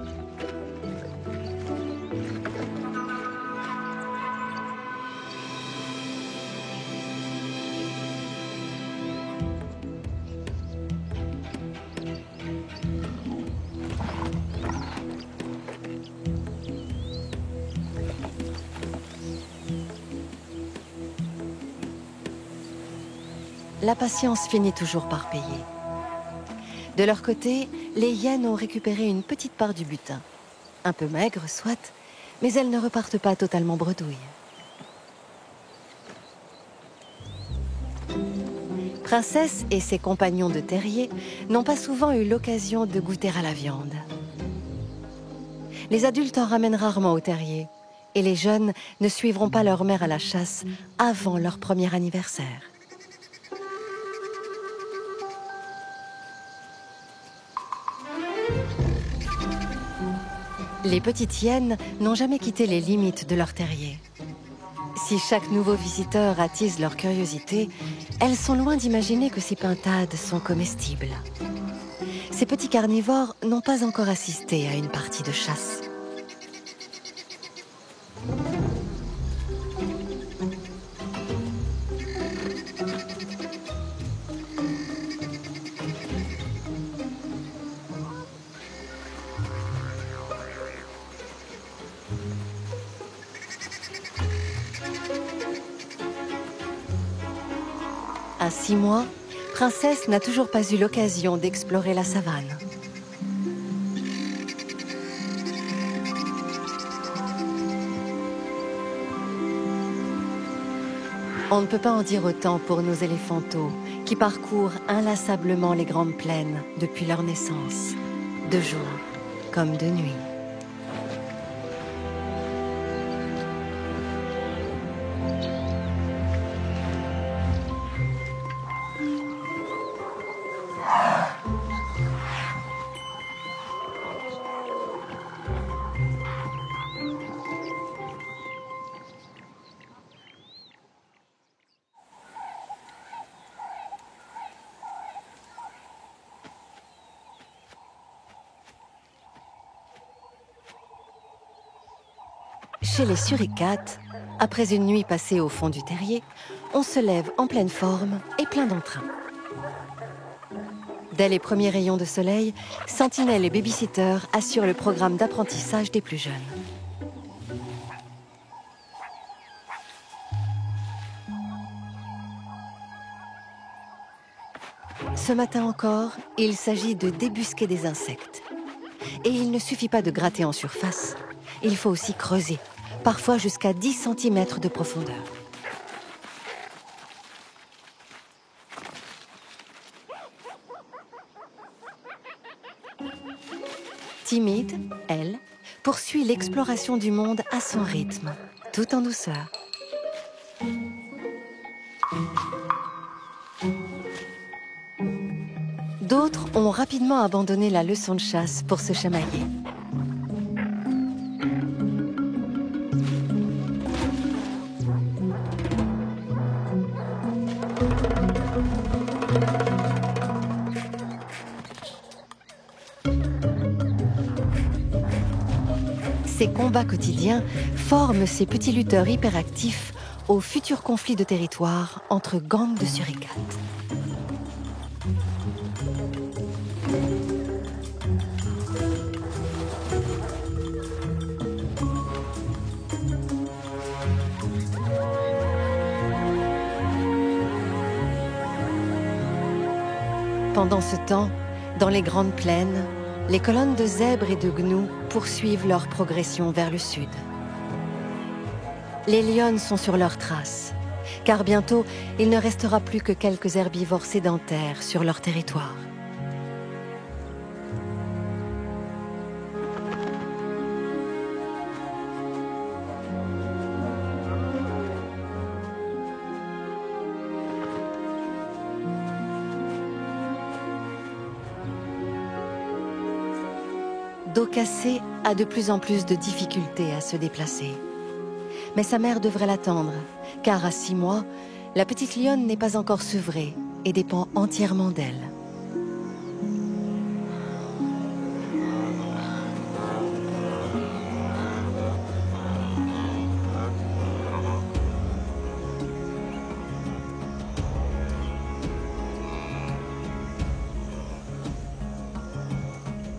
La patience finit toujours par payer. De leur côté, les hyènes ont récupéré une petite part du butin. Un peu maigre, soit, mais elles ne repartent pas totalement bredouilles. Princesse et ses compagnons de terrier n'ont pas souvent eu l'occasion de goûter à la viande. Les adultes en ramènent rarement au terrier, et les jeunes ne suivront pas leur mère à la chasse avant leur premier anniversaire. Les petites hyènes n'ont jamais quitté les limites de leur terrier. Si chaque nouveau visiteur attise leur curiosité, elles sont loin d'imaginer que ces pintades sont comestibles. Ces petits carnivores n'ont pas encore assisté à une partie de chasse. À 6 mois, Princesse n'a toujours pas eu l'occasion d'explorer la savane. On ne peut pas en dire autant pour nos éléphantaux, qui parcourent inlassablement les grandes plaines depuis leur naissance, de jour comme de nuit. Chez les suricates, après une nuit passée au fond du terrier, on se lève en pleine forme et plein d'entrain. Dès les premiers rayons de soleil, Sentinelle et Babysitter assurent le programme d'apprentissage des plus jeunes. Ce matin encore, il s'agit de débusquer des insectes. Et il ne suffit pas de gratter en surface, il faut aussi creuser, parfois jusqu'à 10 cm de profondeur. Timide, elle, poursuit l'exploration du monde à son rythme, tout en douceur. D'autres ont rapidement abandonné la leçon de chasse pour se chamailler. Ces combats quotidiens forment ces petits lutteurs hyperactifs au futur conflit de territoire entre gangs de suricates. Pendant ce temps, dans les grandes plaines, les colonnes de zèbres et de gnous poursuivent leur progression vers le sud. Les lionnes sont sur leurs traces, car bientôt, il ne restera plus que quelques herbivores sédentaires sur leur territoire. Dokase a de plus en plus de difficultés à se déplacer. Mais sa mère devrait l'attendre, car à 6 mois, la petite lionne n'est pas encore sevrée et dépend entièrement d'elle.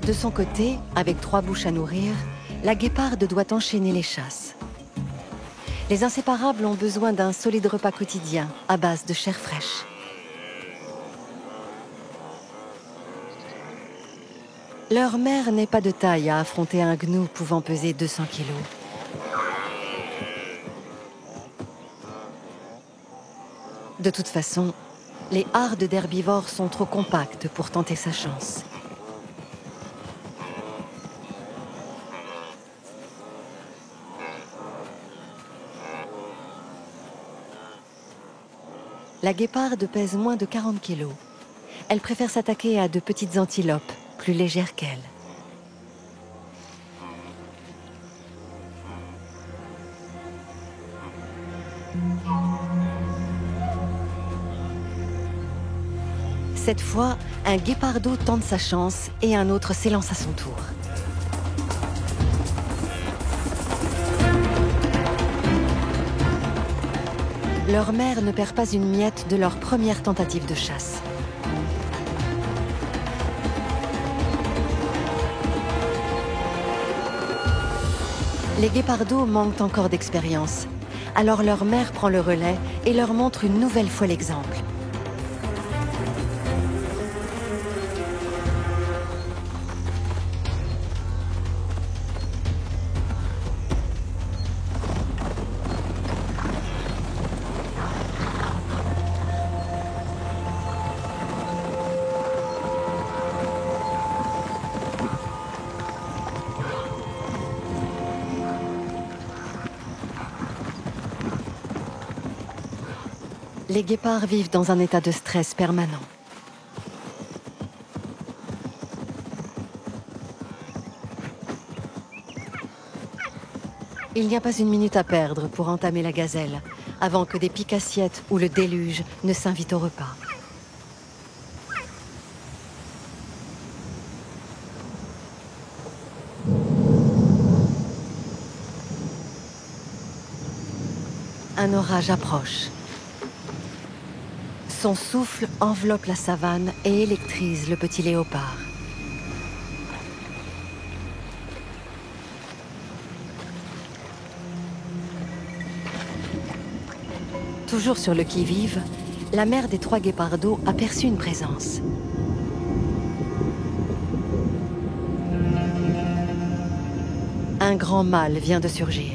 De son côté, avec 3 bouches à nourrir, la guéparde doit enchaîner les chasses. Les inséparables ont besoin d'un solide repas quotidien à base de chair fraîche. Leur mère n'est pas de taille à affronter un gnou pouvant peser 200 kilos. De toute façon, les hardes d'herbivores sont trop compactes pour tenter sa chance. La guéparde pèse moins de 40 kilos. Elle préfère s'attaquer à de petites antilopes, plus légères qu'elle. Cette fois, un guépardo tente sa chance et un autre s'élance à son tour. Leur mère ne perd pas une miette de leur première tentative de chasse. Les guépardos manquent encore d'expérience. Alors leur mère prend le relais et leur montre une nouvelle fois l'exemple. Les guépards vivent dans un état de stress permanent. Il n'y a pas une minute à perdre pour entamer la gazelle, avant que des piques-assiettes ou le déluge ne s'invitent au repas. Un orage approche. Son souffle enveloppe la savane et électrise le petit léopard. Toujours sur le qui-vive, la mère des 3 guépardos aperçut une présence. Un grand mâle vient de surgir.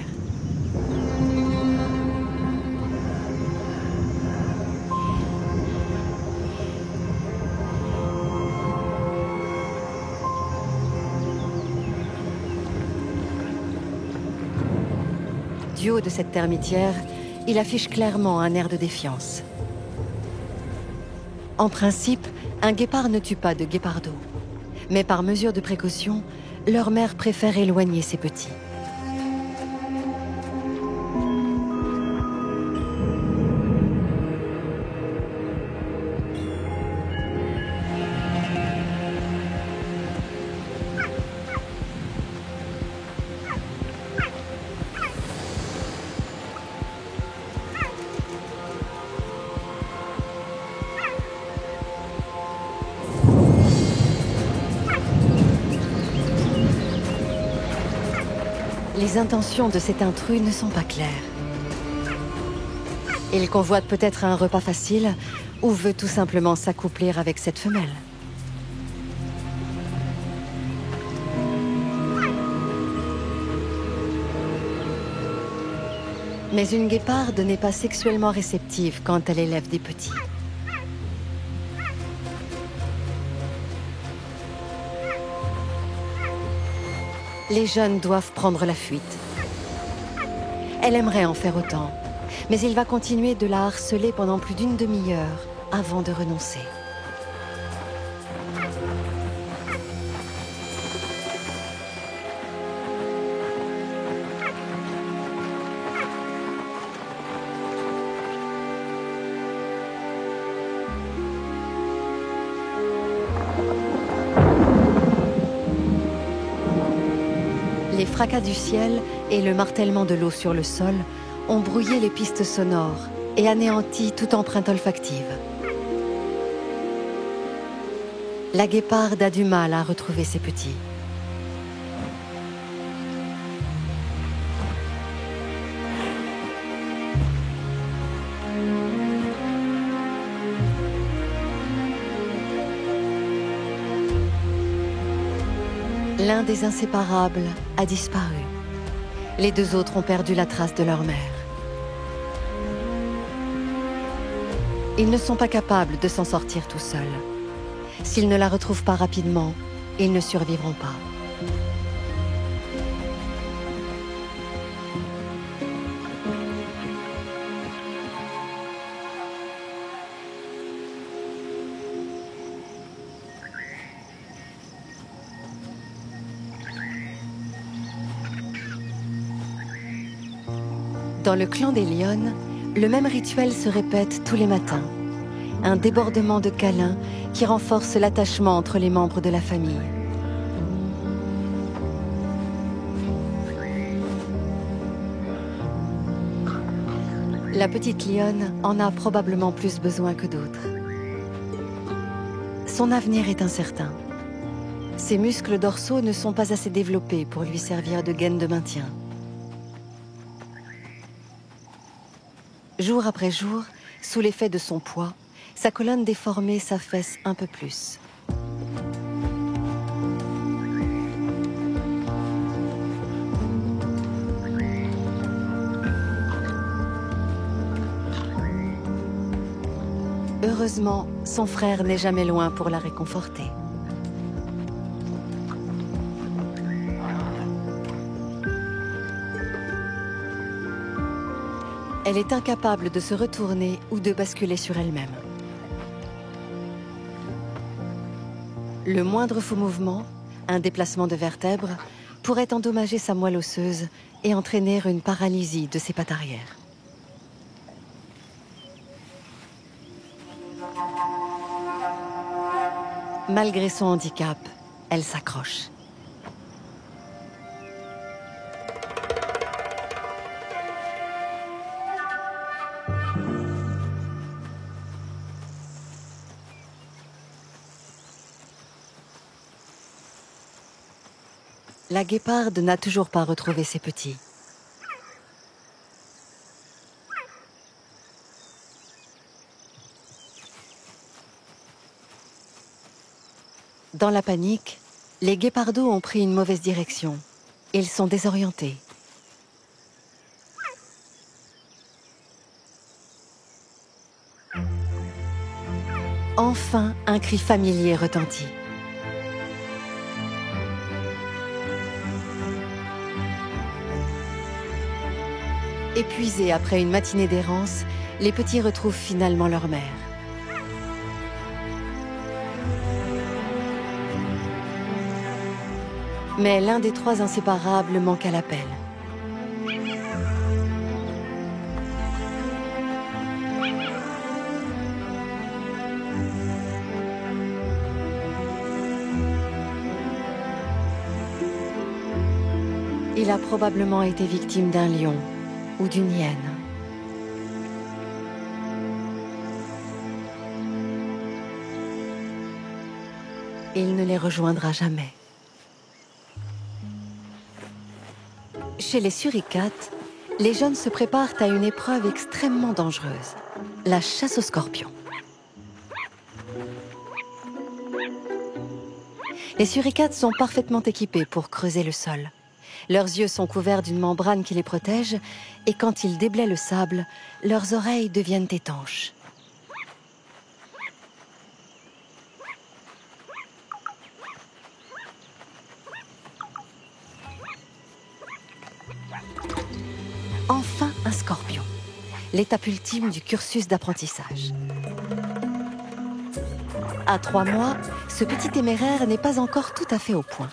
Du haut de cette termitière, il affiche clairement un air de défiance. En principe, un guépard ne tue pas de guépardo. Mais par mesure de précaution, leur mère préfère éloigner ses petits. Les intentions de cet intrus ne sont pas claires. Il convoite peut-être un repas facile ou veut tout simplement s'accoupler avec cette femelle. Mais une guéparde n'est pas sexuellement réceptive quand elle élève des petits. Les jeunes doivent prendre la fuite. Elle aimerait en faire autant, mais il va continuer de la harceler pendant plus d'une demi-heure avant de renoncer. Les fracas du ciel et le martèlement de l'eau sur le sol ont brouillé les pistes sonores et anéanti toute empreinte olfactive. La guéparde a du mal à retrouver ses petits. L'un des inséparables a disparu. Les 2 autres ont perdu la trace de leur mère. Ils ne sont pas capables de s'en sortir tout seuls. S'ils ne la retrouvent pas rapidement, ils ne survivront pas. Dans le clan des lionnes, le même rituel se répète tous les matins. un débordement de câlins qui renforce l'attachement entre les membres de la famille. La petite lionne en a probablement plus besoin que d'autres. Son avenir est incertain. Ses muscles dorsaux ne sont pas assez développés pour lui servir de gaine de maintien. Jour après jour, sous l'effet de son poids, sa colonne déformée s'affaisse un peu plus. Heureusement, son frère n'est jamais loin pour la réconforter. Elle est incapable de se retourner ou de basculer sur elle-même. Le moindre faux mouvement, un déplacement de vertèbres, pourrait endommager sa moelle osseuse et entraîner une paralysie de ses pattes arrière. Malgré son handicap, elle s'accroche. La guéparde n'a toujours pas retrouvé ses petits. Dans la panique, les guépardos ont pris une mauvaise direction. Ils sont désorientés. Enfin, un cri familier retentit. Épuisés après une matinée d'errance, les petits retrouvent finalement leur mère. Mais l'un des trois inséparables manque à l'appel. Il a probablement été victime d'un lion ou d'une hyène. Il ne les rejoindra jamais. Chez les suricates, les jeunes se préparent à une épreuve extrêmement dangereuse, la chasse aux scorpions. Les suricates sont parfaitement équipés pour creuser le sol. Leurs yeux sont couverts d'une membrane qui les protège, et quand ils déblaient le sable, leurs oreilles deviennent étanches. Enfin, un scorpion, l'étape ultime du cursus d'apprentissage. À 3 mois, ce petit téméraire n'est pas encore tout à fait au point.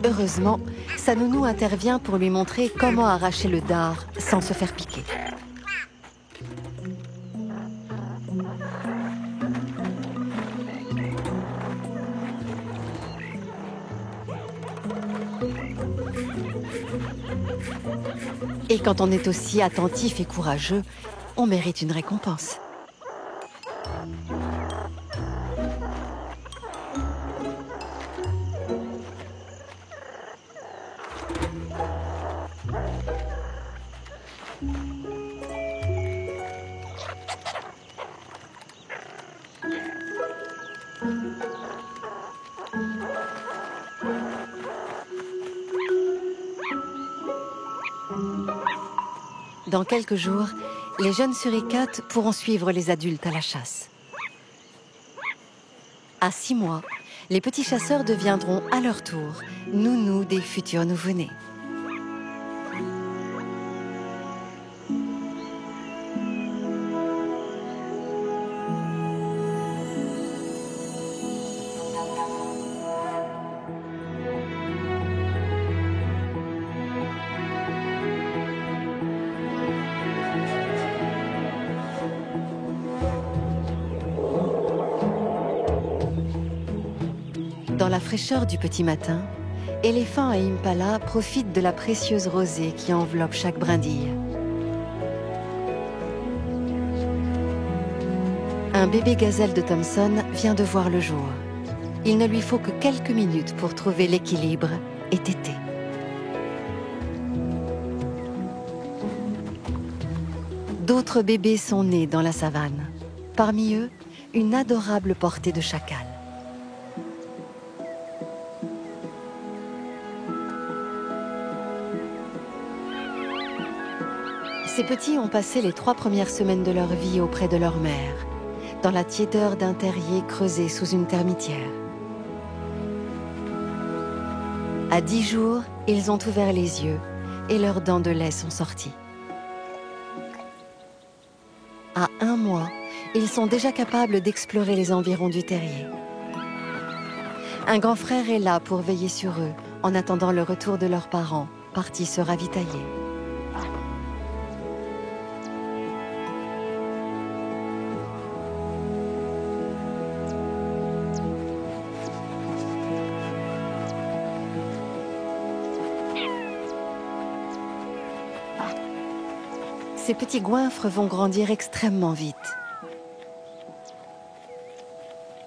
Heureusement, sa nounou intervient pour lui montrer comment arracher le dard sans se faire piquer. Et quand on est aussi attentif et courageux, on mérite une récompense. Dans quelques jours, les jeunes suricates pourront suivre les adultes à la chasse. À 6 mois, les petits chasseurs deviendront à leur tour nounous des futurs nouveau-nés. Dans la fraîcheur du petit matin, éléphant et impala profitent de la précieuse rosée qui enveloppe chaque brindille. Un bébé gazelle de Thomson vient de voir le jour. Il ne lui faut que quelques minutes pour trouver l'équilibre et téter. D'autres bébés sont nés dans la savane. Parmi eux, une adorable portée de chacal. Ces petits ont passé les 3 premières semaines de leur vie auprès de leur mère, dans la tiédeur d'un terrier creusé sous une termitière. À 10 jours, ils ont ouvert les yeux et leurs dents de lait sont sorties. À 1 mois, ils sont déjà capables d'explorer les environs du terrier. Un grand frère est là pour veiller sur eux en attendant le retour de leurs parents, partis se ravitailler. Ces petits goinfres vont grandir extrêmement vite.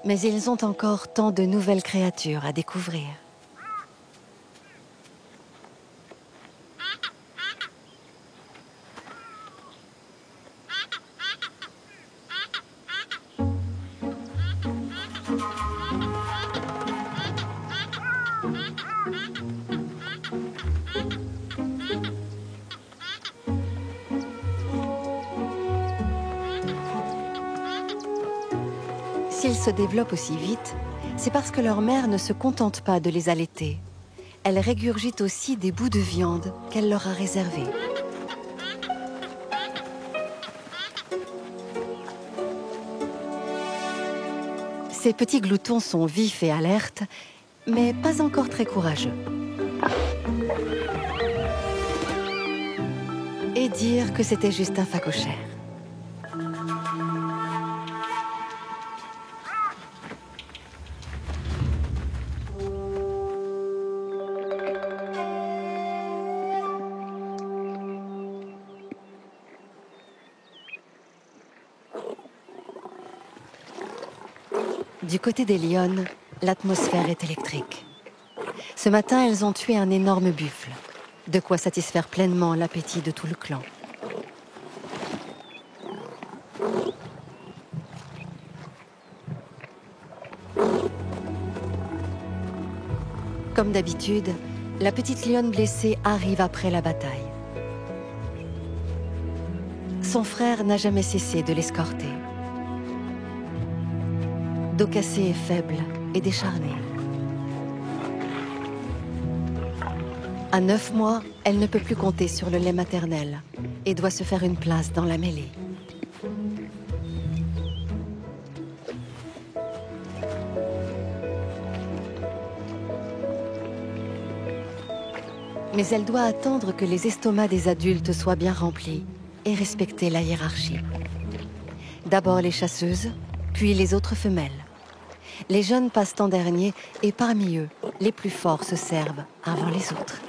Mais ils ont encore tant de nouvelles créatures à découvrir. S'ils se développent aussi vite, c'est parce que leur mère ne se contente pas de les allaiter. Elle régurgite aussi des bouts de viande qu'elle leur a réservés. Ces petits gloutons sont vifs et alertes, mais pas encore très courageux. Et dire que c'était juste un phacochère. Du côté des lionnes, l'atmosphère est électrique. Ce matin, elles ont tué un énorme buffle, de quoi satisfaire pleinement l'appétit de tout le clan. Comme d'habitude, la petite lionne blessée arrive après la bataille. Son frère n'a jamais cessé de l'escorter. Dos cassé est faible et décharné. À 9 mois, elle ne peut plus compter sur le lait maternel et doit se faire une place dans la mêlée. Mais elle doit attendre que les estomacs des adultes soient bien remplis et respecter la hiérarchie. D'abord les chasseuses, puis les autres femelles. Les jeunes passent en dernier et parmi eux, les plus forts se servent avant les autres.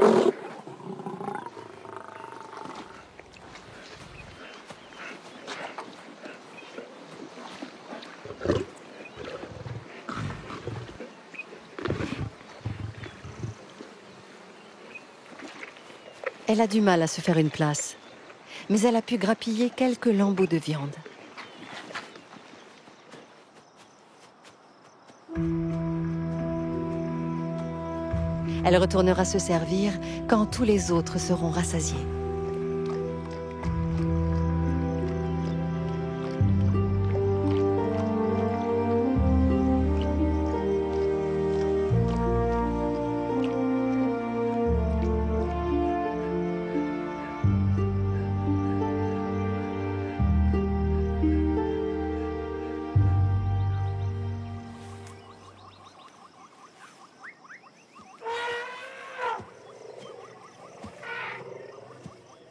Elle a du mal à se faire une place, mais elle a pu grappiller quelques lambeaux de viande. Elle retournera se servir quand tous les autres seront rassasiés.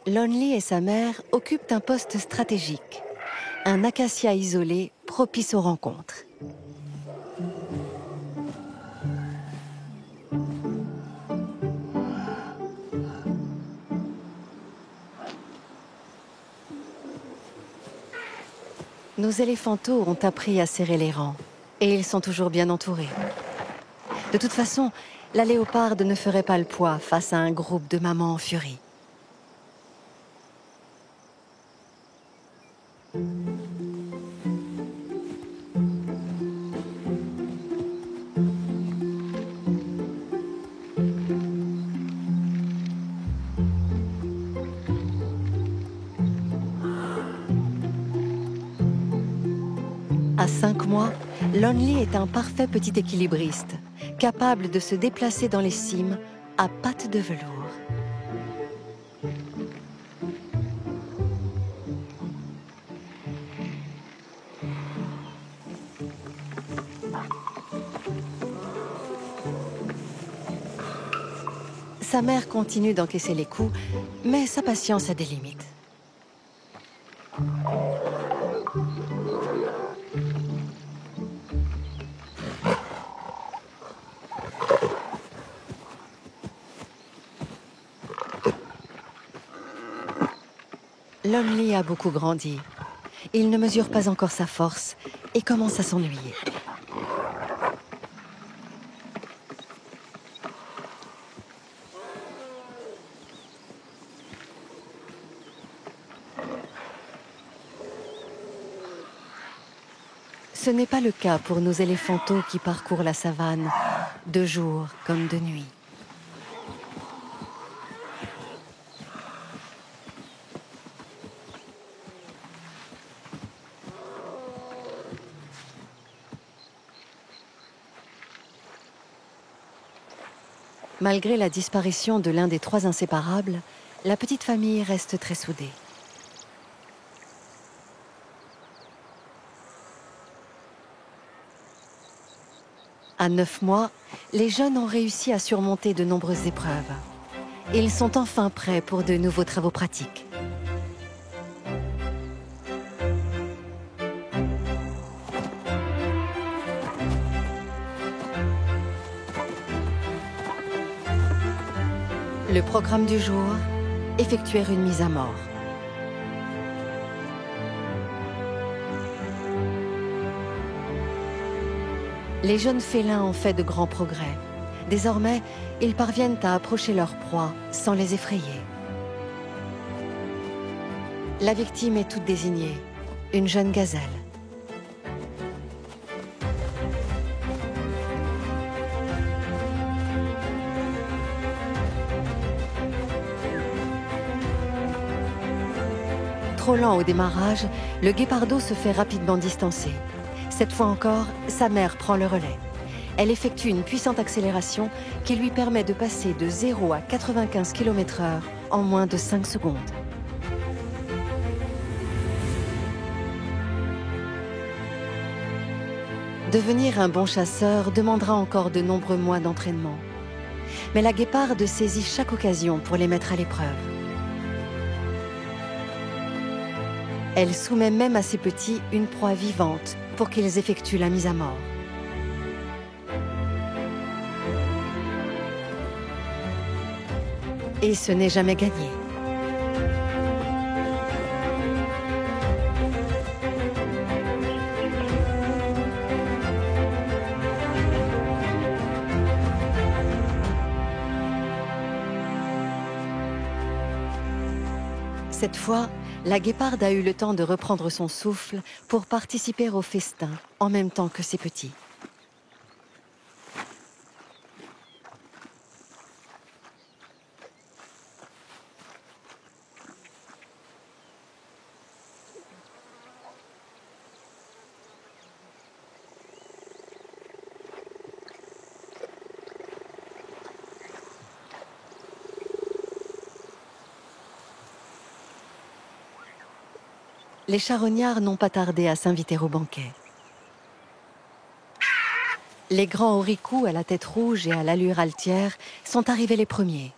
Lonely et sa mère occupent un poste stratégique, un acacia isolé propice aux rencontres. Nos éléphanteaux ont appris à serrer les rangs, et ils sont toujours bien entourés. De toute façon, la léoparde ne ferait pas le poids face à un groupe de mamans en furie. À 5 mois, Lonely est un parfait petit équilibriste, capable de se déplacer dans les cimes à pattes de velours. Sa mère continue d'encaisser les coups, mais sa patience a des limites. Lonely a beaucoup grandi. Il ne mesure pas encore sa force et commence à s'ennuyer. Ce n'est pas le cas pour nos éléphanteaux qui parcourent la savane, de jour comme de nuit. Malgré la disparition de l'un des 3 inséparables, la petite famille reste très soudée. À 9 mois, les jeunes ont réussi à surmonter de nombreuses épreuves. Ils sont enfin prêts pour de nouveaux travaux pratiques. Le programme du jour, effectuer une mise à mort. Les jeunes félins ont fait de grands progrès. Désormais, ils parviennent à approcher leur proie sans les effrayer. La victime est toute désignée, une jeune gazelle. Trop lent au démarrage, le guépardo se fait rapidement distancer. Cette fois encore, sa mère prend le relais. Elle effectue une puissante accélération qui lui permet de passer de 0 à 95 km/h en moins de 5 secondes. Devenir un bon chasseur demandera encore de nombreux mois d'entraînement. Mais la guéparde saisit chaque occasion pour les mettre à l'épreuve. Elle soumet même à ses petits une proie vivante pour qu'ils effectuent la mise à mort. Et ce n'est jamais gagné. Cette fois, la guéparde a eu le temps de reprendre son souffle pour participer au festin en même temps que ses petits. Les charognards n'ont pas tardé à s'inviter au banquet. Les grands oricoux à la tête rouge et à l'allure altière sont arrivés les premiers.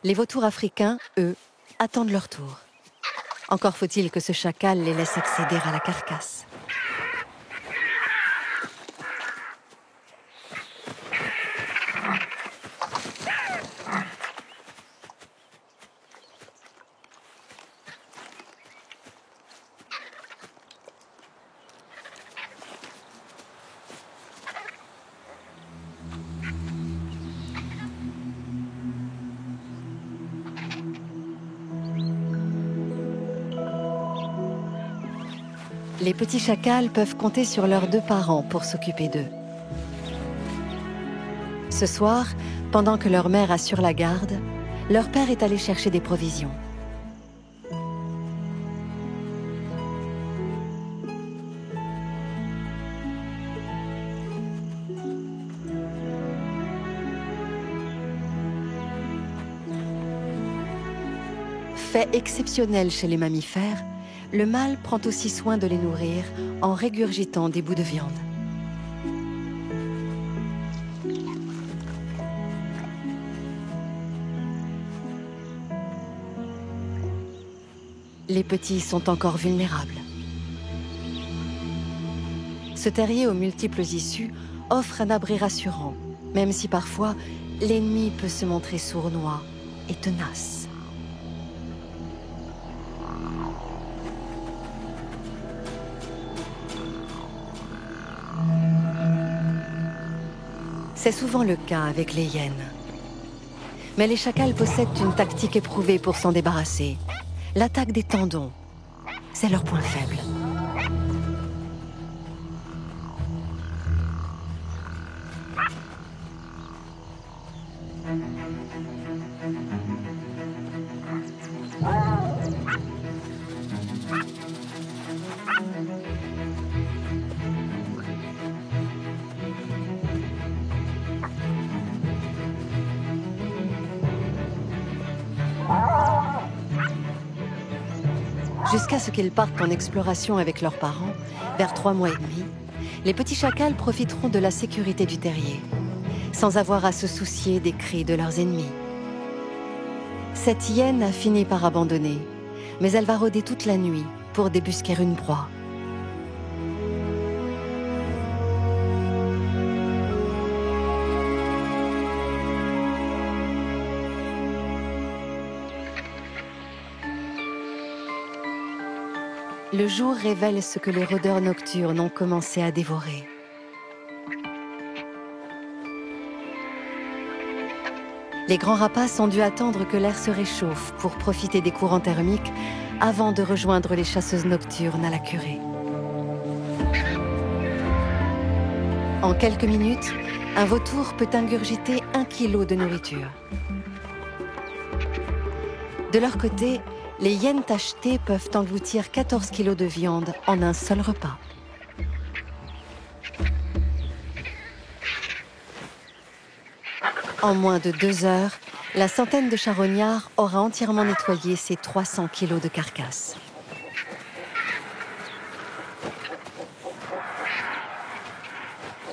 Les vautours africains, eux, attendent leur tour. Encore faut-il que ce chacal les laisse accéder à la carcasse. Les petits chacals peuvent compter sur leurs 2 parents pour s'occuper d'eux. Ce soir, pendant que leur mère assure la garde, leur père est allé chercher des provisions. Fait exceptionnel chez les mammifères, le mâle prend aussi soin de les nourrir en régurgitant des bouts de viande. Les petits sont encore vulnérables. Ce terrier aux multiples issues offre un abri rassurant, même si parfois l'ennemi peut se montrer sournois et tenace. C'est souvent le cas avec les hyènes. Mais les chacals possèdent une tactique éprouvée pour s'en débarrasser. L'attaque des tendons, c'est leur point faible. Jusqu'à ce qu'ils partent en exploration avec leurs parents, vers 3 mois et demi, les petits chacals profiteront de la sécurité du terrier, sans avoir à se soucier des cris de leurs ennemis. Cette hyène a fini par abandonner, mais elle va rôder toute la nuit pour débusquer une proie. Le jour révèle ce que les rôdeurs nocturnes ont commencé à dévorer. Les grands rapaces ont dû attendre que l'air se réchauffe pour profiter des courants thermiques avant de rejoindre les chasseuses nocturnes à la curée. En quelques minutes, un vautour peut ingurgiter 1 kilo de nourriture. De leur côté, les hyènes tachetées peuvent engloutir 14 kilos de viande en un seul repas. En moins de 2 heures, la centaine de charognards aura entièrement nettoyé ces 300 kilos de carcasses.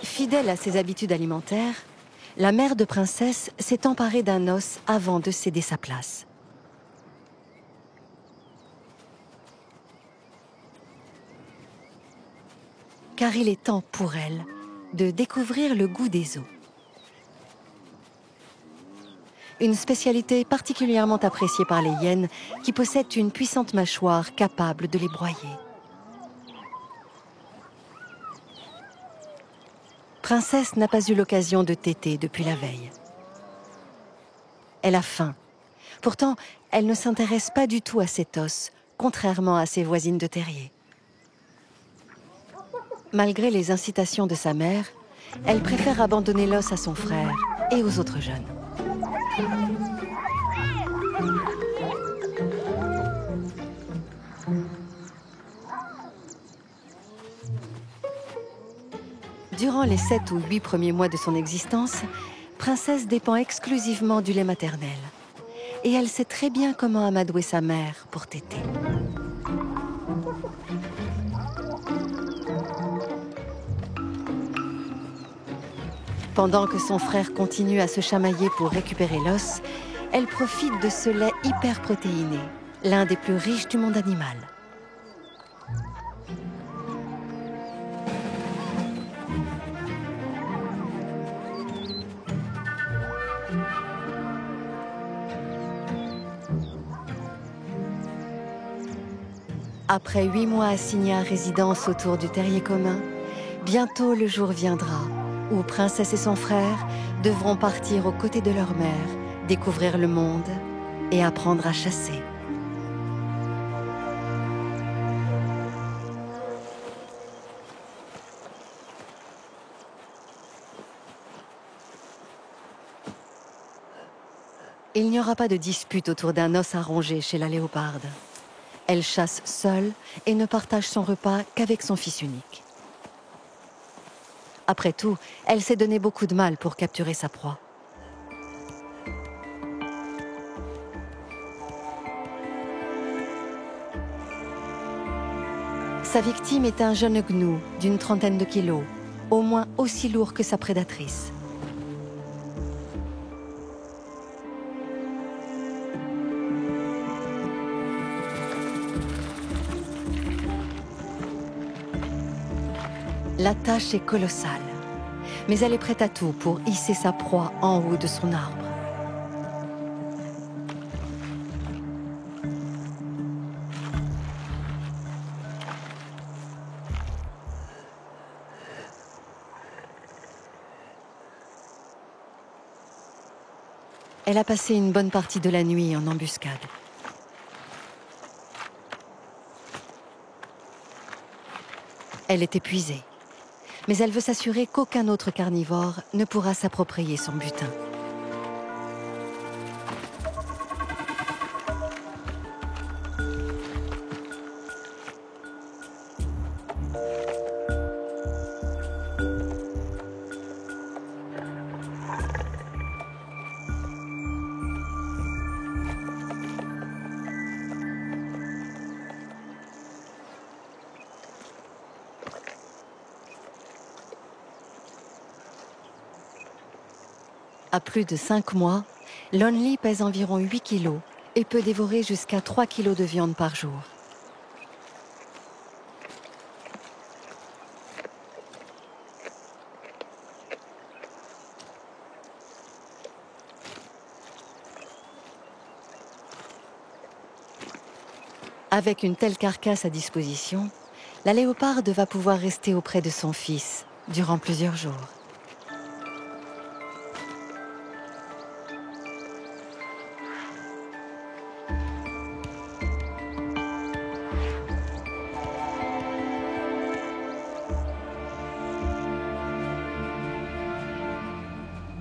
Fidèle à ses habitudes alimentaires, la mère de Princesse s'est emparée d'un os avant de céder sa place. Car il est temps pour elle de découvrir le goût des os. Une spécialité particulièrement appréciée par les hyènes qui possèdent une puissante mâchoire capable de les broyer. Princesse n'a pas eu l'occasion de téter depuis la veille. Elle a faim. Pourtant, elle ne s'intéresse pas du tout à cet os, contrairement à ses voisines de terrier. Malgré les incitations de sa mère, elle préfère abandonner l'os à son frère et aux autres jeunes. Durant les 7 ou 8 premiers mois de son existence, Princesse dépend exclusivement du lait maternel. Et elle sait très bien comment amadouer sa mère pour téter. Pendant que son frère continue à se chamailler pour récupérer l'os, elle profite de ce lait hyper protéiné, l'un des plus riches du monde animal. Après 8 mois assignés à résidence autour du terrier commun, bientôt le jour viendra où Princesse et son frère devront partir aux côtés de leur mère, découvrir le monde et apprendre à chasser. Il n'y aura pas de dispute autour d'un os à ronger chez la léoparde. Elle chasse seule et ne partage son repas qu'avec son fils unique. Après tout, elle s'est donné beaucoup de mal pour capturer sa proie. Sa victime est un jeune gnou d'une trentaine de kilos, au moins aussi lourd que sa prédatrice. La tâche est colossale, mais elle est prête à tout pour hisser sa proie en haut de son arbre. Elle a passé une bonne partie de la nuit en embuscade. Elle est épuisée, mais elle veut s'assurer qu'aucun autre carnivore ne pourra s'approprier son butin. À plus de 5 mois, Lonely pèse environ 8 kilos et peut dévorer jusqu'à 3 kilos de viande par jour. Avec une telle carcasse à disposition, la léoparde va pouvoir rester auprès de son fils durant plusieurs jours.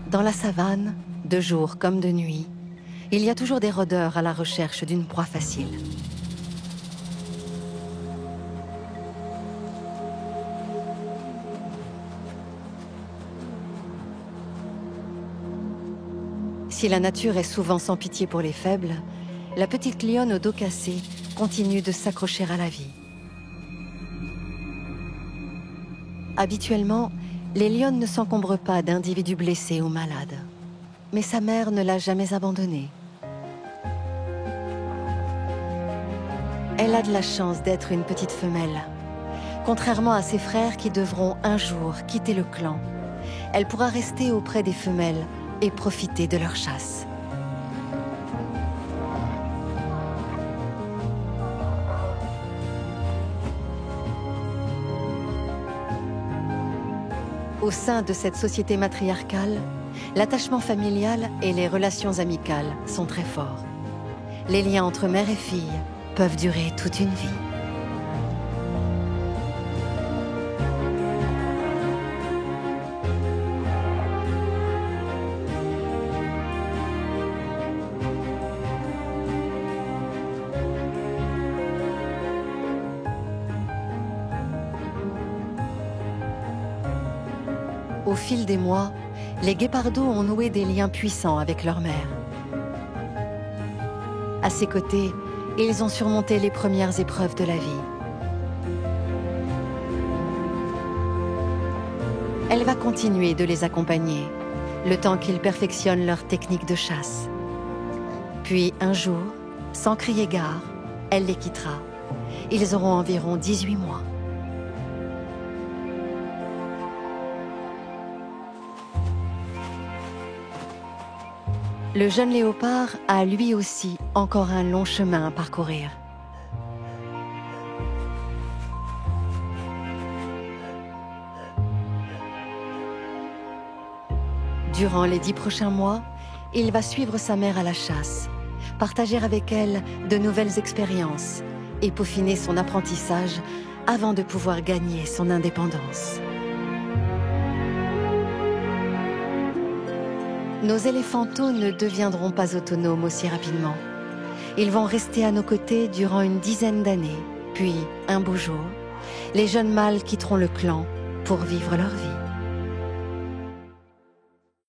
Dans la savane, de jour comme de nuit, il y a toujours des rôdeurs à la recherche d'une proie facile. Si la nature est souvent sans pitié pour les faibles, la petite lionne au dos cassé continue de s'accrocher à la vie. Habituellement, les lionnes ne s'encombrent pas d'individus blessés ou malades. Mais sa mère ne l'a jamais abandonnée. Elle a de la chance d'être une petite femelle. Contrairement à ses frères qui devront un jour quitter le clan, elle pourra rester auprès des femelles et profiter de leur chasse. Au sein de cette société matriarcale, l'attachement familial et les relations amicales sont très forts. Les liens entre mère et fille peuvent durer toute une vie. Au fil des mois, les guépardos ont noué des liens puissants avec leur mère. À ses côtés, ils ont surmonté les premières épreuves de la vie. Elle va continuer de les accompagner, le temps qu'ils perfectionnent leur technique de chasse. Puis un jour, sans crier gare, elle les quittera. Ils auront environ 18 mois. Le jeune léopard a lui aussi encore un long chemin à parcourir. Durant les 10 prochains mois, il va suivre sa mère à la chasse, partager avec elle de nouvelles expériences et peaufiner son apprentissage avant de pouvoir gagner son indépendance. Nos éléphanteaux ne deviendront pas autonomes aussi rapidement. Ils vont rester à nos côtés durant une dizaine d'années. Puis, un beau jour, les jeunes mâles quitteront le clan pour vivre leur vie.